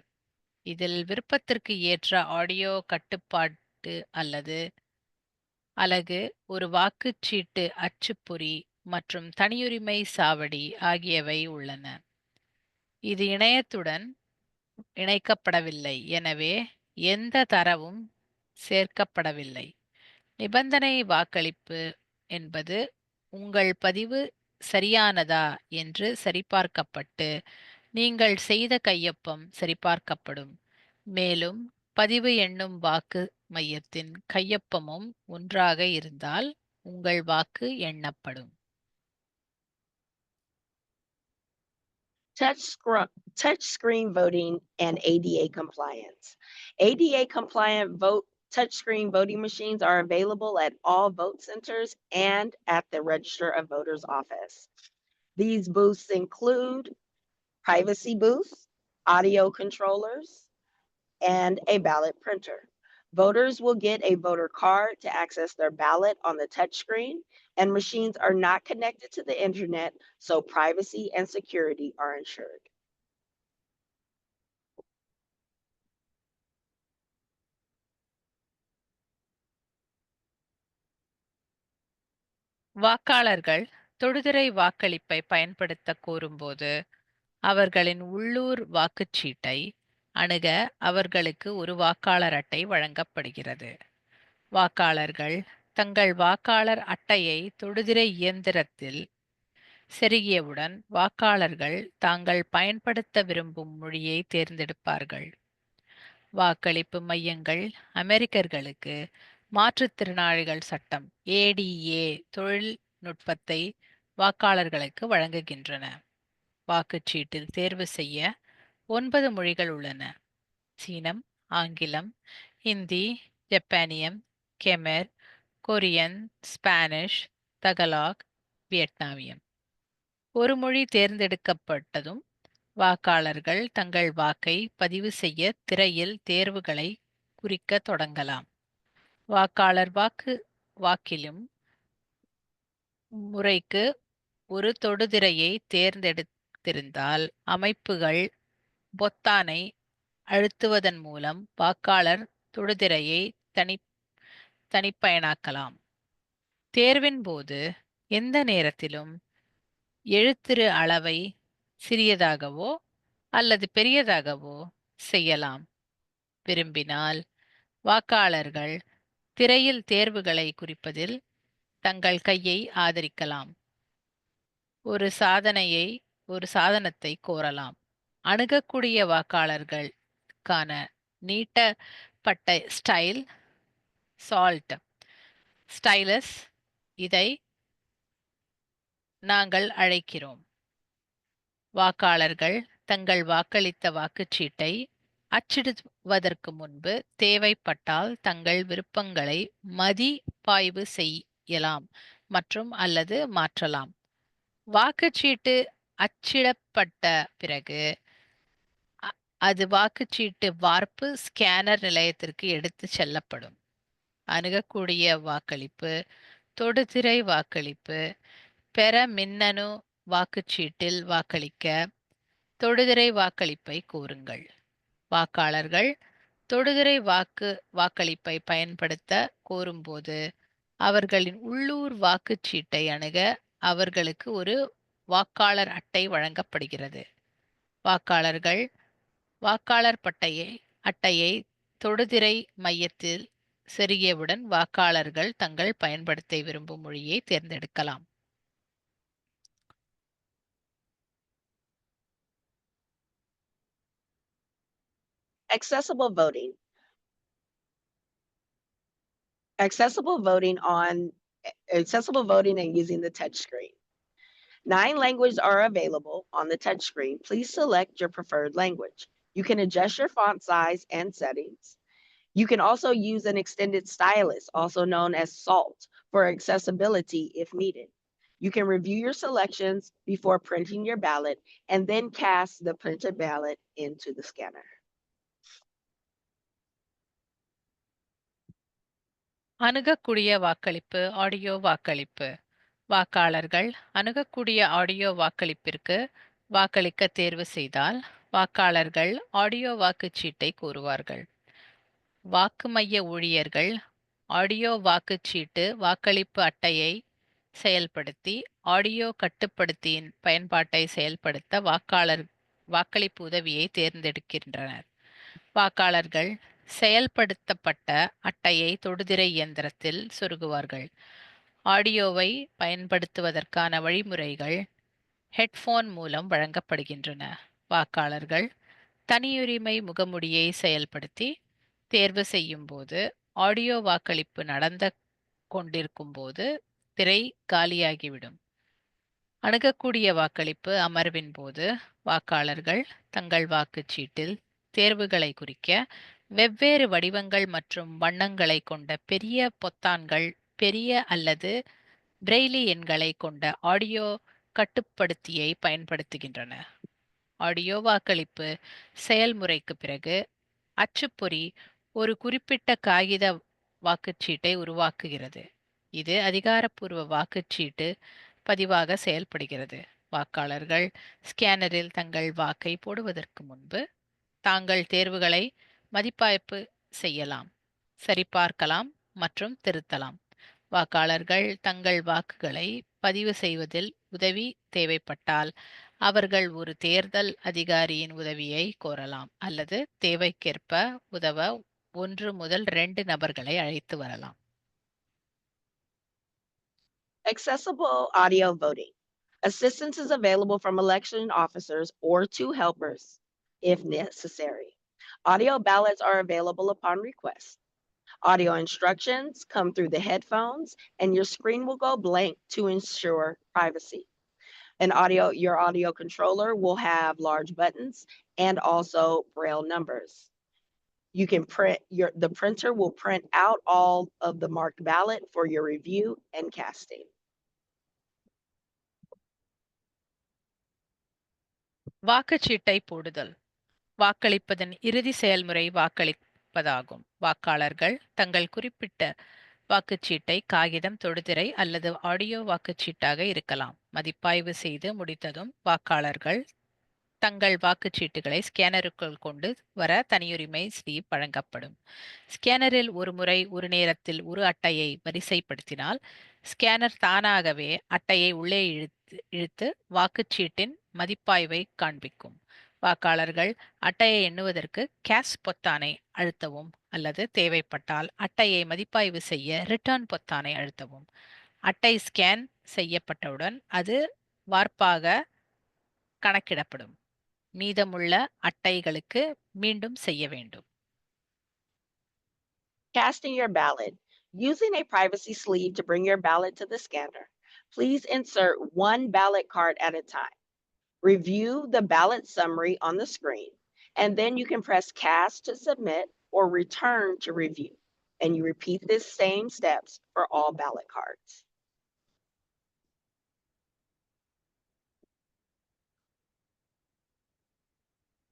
இதில் விருப்பத்திற்கு ஏற்ற ஆடியோ கட்டுப்பாட்டு அல்லது அலகு, ஒரு வாக்குச்சீட்டு அச்சுப்பொறி மற்றும் தனியுரிமை சாவடி ஆகியவை உள்ளன. இது இணையத்துடன் இணைக்கப்படவில்லை, எனவே எந்த தரவும் சேர்க்கப்படவில்லை. நிபந்தனை வாக்களிப்பு என்பது உங்கள் பதிவு சரியானதா என்று சரிபார்க்கப்பட்டு நீங்கள் செய்த கையொப்பம் சரிபார்க்கப்படும். மேலும் பதிவு எண்ணும் வாக்கு மையத்தின் கையொப்பமும் ஒன்றாக இருந்தால் உங்கள் வாக்கு எண்ணப்படும். Touchscreen voting and ADA compliance. ADA compliant touchscreen voting machines are available at all vote centers and at the Register of Voters office. These booths include privacy booths, audio controllers, and a ballot printer. Voters will get a voter card to access their ballot on the touchscreen, and machines are not connected to the internet, so privacy and security are ensured. வாக்காளர்கள் தொடுதிரை வாக்களிப்பை பயன்படுத்த கோரும்போது அவர்களின் உள்ளூர் வாக்குச்சீட்டை அணுக அவர்களுக்கு ஒரு வாக்காளர் அட்டை வழங்கப்படுகிறது. வாக்காளர்கள் தங்கள் வாக்காளர் அட்டையை தொடுதிரை இயந்திரத்தில் செருகியவுடன் வாக்காளர்கள் தாங்கள் பயன்படுத்த விரும்பும் மொழியை தேர்ந்தெடுப்பார்கள். வாக்களிப்பு மையங்கள் அமெரிக்கர்களுக்கு மாற்றுத்திறனாளிகள் சட்டம் ADA தொழில்நுட்பத்தை வாக்காளர்களுக்கு வழங்குகின்றன. வாக்குச்சீட்டில் தேர்வு செய்ய 9 மொழிகள் உள்ளன. சீனம், ஆங்கிலம், இந்தி, ஜப்பானியம், கெமர், கொரியன், ஸ்பானிஷ், தகலாக், வியட்நாமியம். ஒரு மொழி தேர்ந்தெடுக்கப்பட்டதும் வாக்காளர்கள் தங்கள் வாக்கை பதிவு செய்ய திரையில் தேர்வுகளை குறிக்க தொடங்கலாம். வாக்காளர் வாக்கிலும் முறைக்கு ஒரு தொடுதிரையை தேர்ந்தெடுத்திருந்தால் அமைப்புகள் பொத்தானை அழுத்துவதன் மூலம் வாக்காளர் தொடுதிரையை தனிப்பயனாக்கலாம். தேர்வின் போது எந்த நேரத்திலும் எழுத்துரு அளவை சிறியதாகவோ அல்லது பெரியதாகவோ செய்யலாம். விரும்பினால் வாக்காளர்கள் திரையில் தேர்வுகளை குறிப்பதில் தங்கள் கையை ஆதரிக்கலாம். ஒரு சாதனத்தை கோரலாம். அணுகக்கூடிய வாக்காளர்களுக்கான நீட்டப்பட்ட ஸ்டைலஸ் இதை நாங்கள் அழைக்கிறோம். வாக்காளர்கள் தங்கள் வாக்களித்த வாக்குச்சீட்டை அச்சிடுவதற்கு முன்பு தேவைப்பட்டால் தங்கள் விருப்பங்களை மதிப்பாய்வு செய்யலாம் மற்றும் அல்லது மாற்றலாம். வாக்குச்சீட்டு அச்சிடப்பட்ட பிறகு அது வாக்குச்சீட்டு வார்ப்பு ஸ்கேனர் நிலையத்திற்கு எடுத்து செல்லப்படும். அணுகக்கூடிய வாக்களிப்பு, தொடுதிரை வாக்களிப்பு, பெற மின்னணு வாக்குச்சீட்டில் வாக்களிக்க தொடுதிரை வாக்களிப்பை கோருங்கள். வாக்காளர்கள் தொடுதிரை வாக்களிப்பை பயன்படுத்த கோரும்போது அவர்களின் உள்ளூர் வாக்குச்சீட்டை அணுக அவர்களுக்கு ஒரு வாக்காளர் அட்டை வழங்கப்படுகிறது. வாக்காளர்கள் வாக்காளர் அட்டையை தொடுதிரை மையத்தில் செருகியவுடன் வாக்காளர்கள் தங்கள் பயன்படுத்த விரும்பும் மொழியை தேர்ந்தெடுக்கலாம். Accessible voting. Accessible voting and using the touchscreen. 9 languages are available on the touchscreen. Please select your preferred language. You can adjust your font size and settings. You can also use an extended stylus, also known as SALT, for accessibility if needed. You can review your selections before printing your ballot and then cast the printed ballot into the scanner. அணுகக்கூடிய வாக்களிப்பு, audio வாக்களிப்பு. வாக்காளர்கள் அணுகக்கூடிய audio வாக்களிப்பிற்கு வாக்களிக்க தேர்வு செய்தால் வாக்காளர்கள் audio வாக்குச்சீட்டை கோருவார்கள். வாக்கு மைய ஊழியர்கள் ஆடியோ வாக்குச்சீட்டு வாக்களிப்பு அட்டையை செயல்படுத்தி ஆடியோ கட்டுப்படுத்தியின் பயன்பாட்டை செயல்படுத்த வாக்களிப்பு உதவியை தேர்ந்தெடுக்கின்றனர். வாக்காளர்கள் செயல்படுத்தப்பட்ட அட்டையை தொடுதிரை இயந்திரத்தில் சொருகுவார்கள். ஆடியோவை பயன்படுத்துவதற்கான வழிமுறைகள் ஹெட்போன் மூலம் வழங்கப்படுகின்றன. வாக்காளர்கள் தனியுரிமை முகமூடியை செயல்படுத்தி தேர்வு செய்யும் போது ஆடியோ வாக்களிப்பு நடந்து கொண்டிருக்கும் போது திரை காலியாகிவிடும். அணுகக்கூடிய வாக்களிப்பு அமர்வின் போது வாக்காளர்கள் தங்கள் வாக்குச்சீட்டில் தேர்வுகளை குறிக்க வெவ்வேறு வடிவங்கள் மற்றும் வண்ணங்களை கொண்ட பெரிய பொத்தான்கள், பெரிய அல்லது பிரெய்லி எண்களை கொண்ட ஆடியோ கட்டுப்படுத்தியை பயன்படுத்துகின்றன. ஆடியோ வாக்களிப்பு செயல்முறைக்கு பிறகு அச்சுப்பொறி ஒரு குறிப்பிட்ட காகித வாக்குச்சீட்டை உருவாக்குகிறது. இது அதிகாரப்பூர்வ வாக்குச்சீட்டு பதிவாக செயல்படுகிறது. வாக்காளர்கள் ஸ்கேனரில் தங்கள் வாக்கை போடுவதற்கு முன்பு தாங்கள் தேர்வுகளை மதிப்பாய்வு செய்யலாம், சரிபார்க்கலாம் மற்றும் திருத்தலாம். வாக்காளர்கள் தங்கள் வாக்குகளை பதிவு செய்வதில் உதவி தேவைப்பட்டால் அவர்கள் ஒரு தேர்தல் அதிகாரியின் உதவியை கோரலாம் அல்லது தேவைக்கேற்ப உதவ 1 முதல் 2 நபர்களை அழைத்து வரலாம். Accessible audio voting. Assistance is available from election officers or 2 helpers if necessary. Audio ballots are available upon request. Audio instructions come through the headphones and your screen will go blank to ensure privacy. Your audio controller will have large buttons and also braille numbers. You can the printer will print out all of the marked ballot for your review and casting. வாக்குச்சீட்டை போடுதல். வாக்களிப்பதன் இறுதி செயல்முறை வாக்களிப்பதாகும். வாக்காளர்கள் தங்கள் குறிப்பிட்ட வாக்குச்சீட்டை காகிதம், தொடுதிரை அல்லது audio வாக்குச்சீட்டாக இருக்கலாம் மதிப்பாய்வு செய்து முடித்ததும் வாக்காளர்கள் தங்கள் வாக்குச்சீட்டுகளை ஸ்கேனருக்குள் கொண்டு வர தனியுரிமை ஸ்லீப் வழங்கப்படும். ஸ்கேனரில் ஒரு முறை ஒரு நேரத்தில் ஒரு அட்டையை வரிசைப்படுத்தினால் ஸ்கேனர் தானாகவே அட்டையை உள்ளே இழுத்து வாக்குச்சீட்டின் மதிப்பாய்வை காண்பிக்கும். வாக்காளர்கள் அட்டையை எண்ணுவதற்கு கேஸ் பொத்தானை அழுத்தவும் அல்லது தேவைப்பட்டால் அட்டையை மதிப்பாய்வு செய்ய ரிட்டர்ன் பொத்தானை அழுத்தவும். அட்டை ஸ்கேன் செய்யப்பட்டவுடன் அது வார்ப்பாக கணக்கிடப்படும். மீதமுள்ள அட்டைகளுக்கு மீண்டும் செய்ய வேண்டும். Casting your ballot. Using a privacy sleeve to bring your ballot to the scanner. Please insert one ballot card at a time. Review the ballot summary on the screen, and then you can press cast to submit or return to review. And you repeat this same steps for all ballot cards.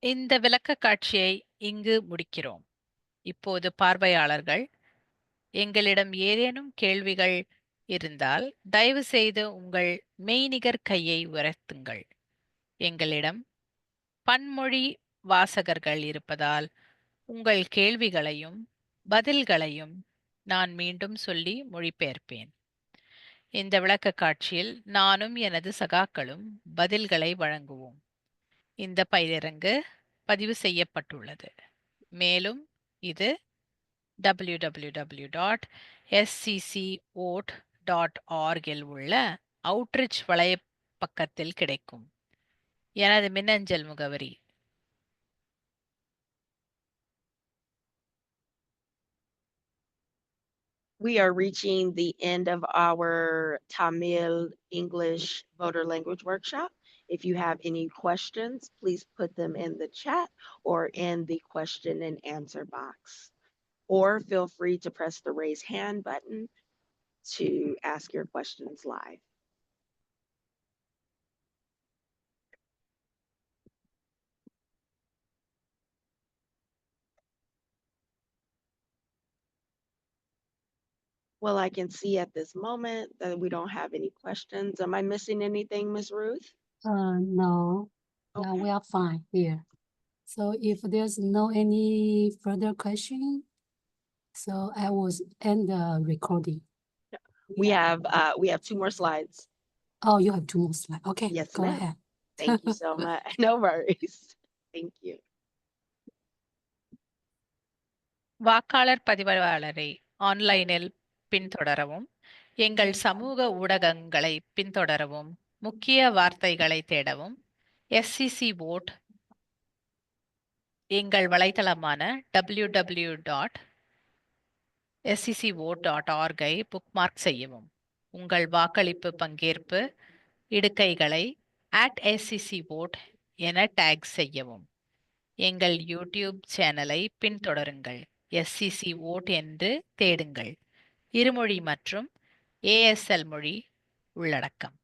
இந்த விளக்க காட்சியை இங்கு முடிக்கிறோம். இப்போது பார்வையாளர்கள் எங்களிடம் ஏதேனும் கேள்விகள் இருந்தால் தயவு செய்து உங்கள் மெய்நிகர் கையை உயர்த்துங்கள். எங்களிடம் பன்மொழி வாசகர்கள் இருப்பதால் உங்கள் கேள்விகளையும் பதில்களையும் நான் மீண்டும் சொல்லி மொழிபெயர்ப்பேன். இந்த விளக்க காட்சியில் நானும் எனது சகாக்களும் பதில்களை வழங்குவோம். இந்த பயிரங்கு பதிவு செய்யப்பட்டுள்ளது. மேலும் இது www.sccote.org இல் உள்ள அவுட்ரிச் வலைப்பக்கத்தில் கிடைக்கும். எனது மின்னஞ்சல் முகவரி We are reaching the end of our Tamil English voter language workshop. If you have any questions, please put them in the chat or in the question and answer box. Or feel free to press the raise hand button to ask your questions live. Well, I can see at this moment that we don't have any questions. Am I missing anything, Ms. Ruth? No, we Okay. are fine here. So if there's no any further question, so I will end the recording. We have 2 more slides. Oh, you have 2 more slides. Okay, Yes, go ma'am. ahead. Thank you so much. No worries. Thank you. வாக்காளர் பதிவாளரை ஆன்லைனில் பின்தொடரவும், எங்கள் சமூக ஊடகங்களை பின்தொடரவும், முக்கிய வார்த்தைகளை தேடவும், SCC Vote எங்கள் வலைத்தளமான www.sccote.org ஐ bookmark செய்யவும். உங்கள் வாக்களிப்பு பங்கேற்பு இடுகைகளை @sccote என டேக் செய்யவும். எங்கள் யூடியூப் சேனலை பின்தொடருங்கள். SCC Vote என்று தேடுங்கள். இருமொழி மற்றும் ASL மொழி உள்ளடக்கம்.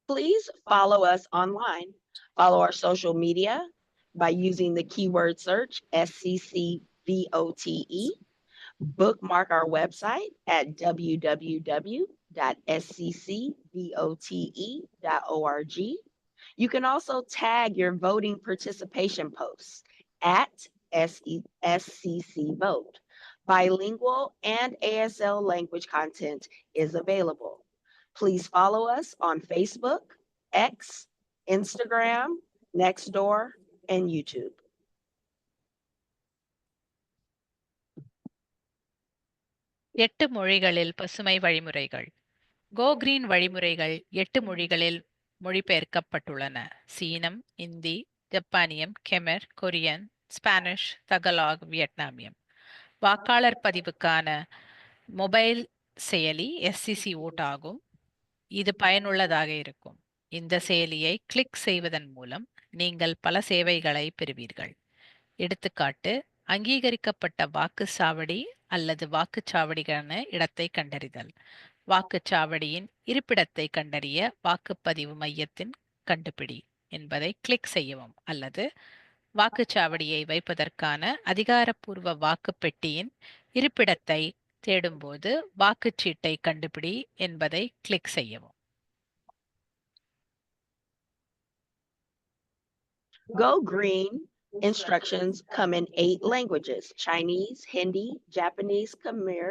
Please follow us online. Follow our social media by using the keyword search SCCVOTE. Bookmark our website at www.sccvote.org. You can also tag your voting participation posts at SCC Vote. Bilingual and ASL language content is available. Please follow us on Facebook, X, Instagram, Nextdoor, and YouTube. எட்டு மொழிகளில் பசுமை வழிமுறைகள். கோ green வழிமுறைகள் 8 மொழிகளில் மொழிபெயர்க்கப்பட்டுள்ளன. சீனம், Hindi, ஜப்பானியம், Khmer, Korean, Spanish, தகலாக், வியட்நாமியம். வாக்காளர் பதிவுக்கான mobile செயலி SCC vote ஆகும். இது பயனுள்ளதாக இருக்கும். இந்த செயலியை கிளிக் செய்வதன் மூலம் நீங்கள் பல சேவைகளை பெறுவீர்கள். எடுத்துக்காட்டு, அங்கீகரிக்கப்பட்ட வாக்குச்சாவடி அல்லது வாக்குச்சாவடிக்கான இடத்தை கண்டறிதல், வாக்குச்சாவடியின் இருப்பிடத்தை கண்டறிய வாக்குப்பதிவு மையத்தின் கண்டுபிடி என்பதை கிளிக் செய்யவும், அல்லது வாக்குச்சாவடியை வைப்பதற்கான அதிகாரப்பூர்வ வாக்குப்பெட்டியின் இருப்பிடத்தை தேடும்போது வாக்குச்சீட்டை கண்டுபிடி என்பதை கிளிக் செய்யவும். Go Green instructions come in 8 languages: Chinese, Hindi, Japanese, Khmer,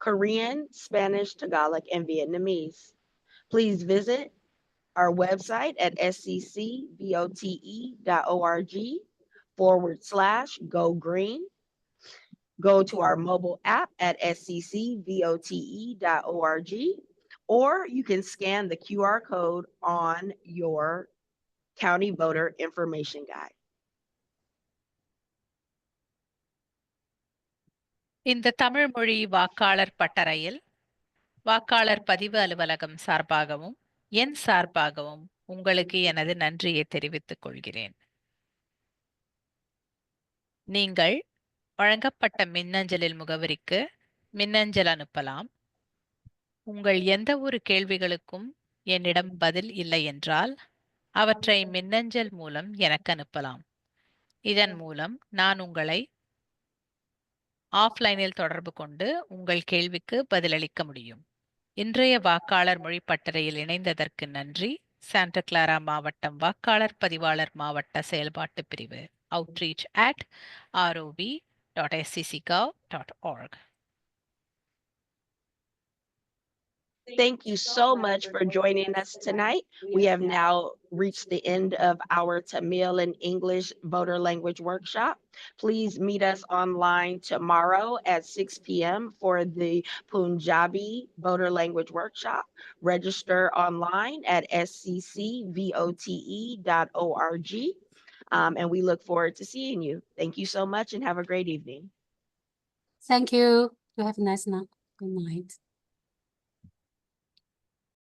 Korean, Spanish, Tagalog, and Vietnamese. Please visit our website at sccvote.org/go green. Go to our mobile app at sccvote.org, or you can scan the QR code on your County Voter Information Guide. இந்த தமிழ் மொழி வாக்காளர் பட்டறையில் வாக்காளர் பதிவு அலுவலகம் சார்பாகவும் என் சார்பாகவும் உங்களுக்கு எனது நன்றியை தெரிவித்துக் கொள்கிறேன். நீங்கள் வழங்கப்பட்ட மின்னஞ்சலில் முகவரிக்கு மின்னஞ்சல் அனுப்பலாம். உங்கள் எந்த ஒரு கேள்விகளுக்கும் என்னிடம் பதில் இல்லை என்றால் அவற்றை மின்னஞ்சல் மூலம் எனக்கு அனுப்பலாம். இதன் மூலம் நான் உங்களை ஆஃப்லைனில் தொடர்பு கொண்டு உங்கள் கேள்விக்கு பதிலளிக்க முடியும். இன்றைய வாக்காளர் மொழி பட்டறையில் இணைந்ததற்கு நன்றி. சாண்டா கிளாரா மாவட்டம் வாக்காளர் பதிவாளர் மாவட்ட செயல்பாட்டு பிரிவு outreach@rov.scc.gov.org. Thank you so much for joining us tonight. We have now reached the end of our Tamil and English voter language workshop. Please meet us online tomorrow at 6 p.m. for the Punjabi voter language workshop. Register online at sccvote.org. And we look forward to seeing you. Thank you so much and have a great evening. Thank you. You have a nice night. Good night.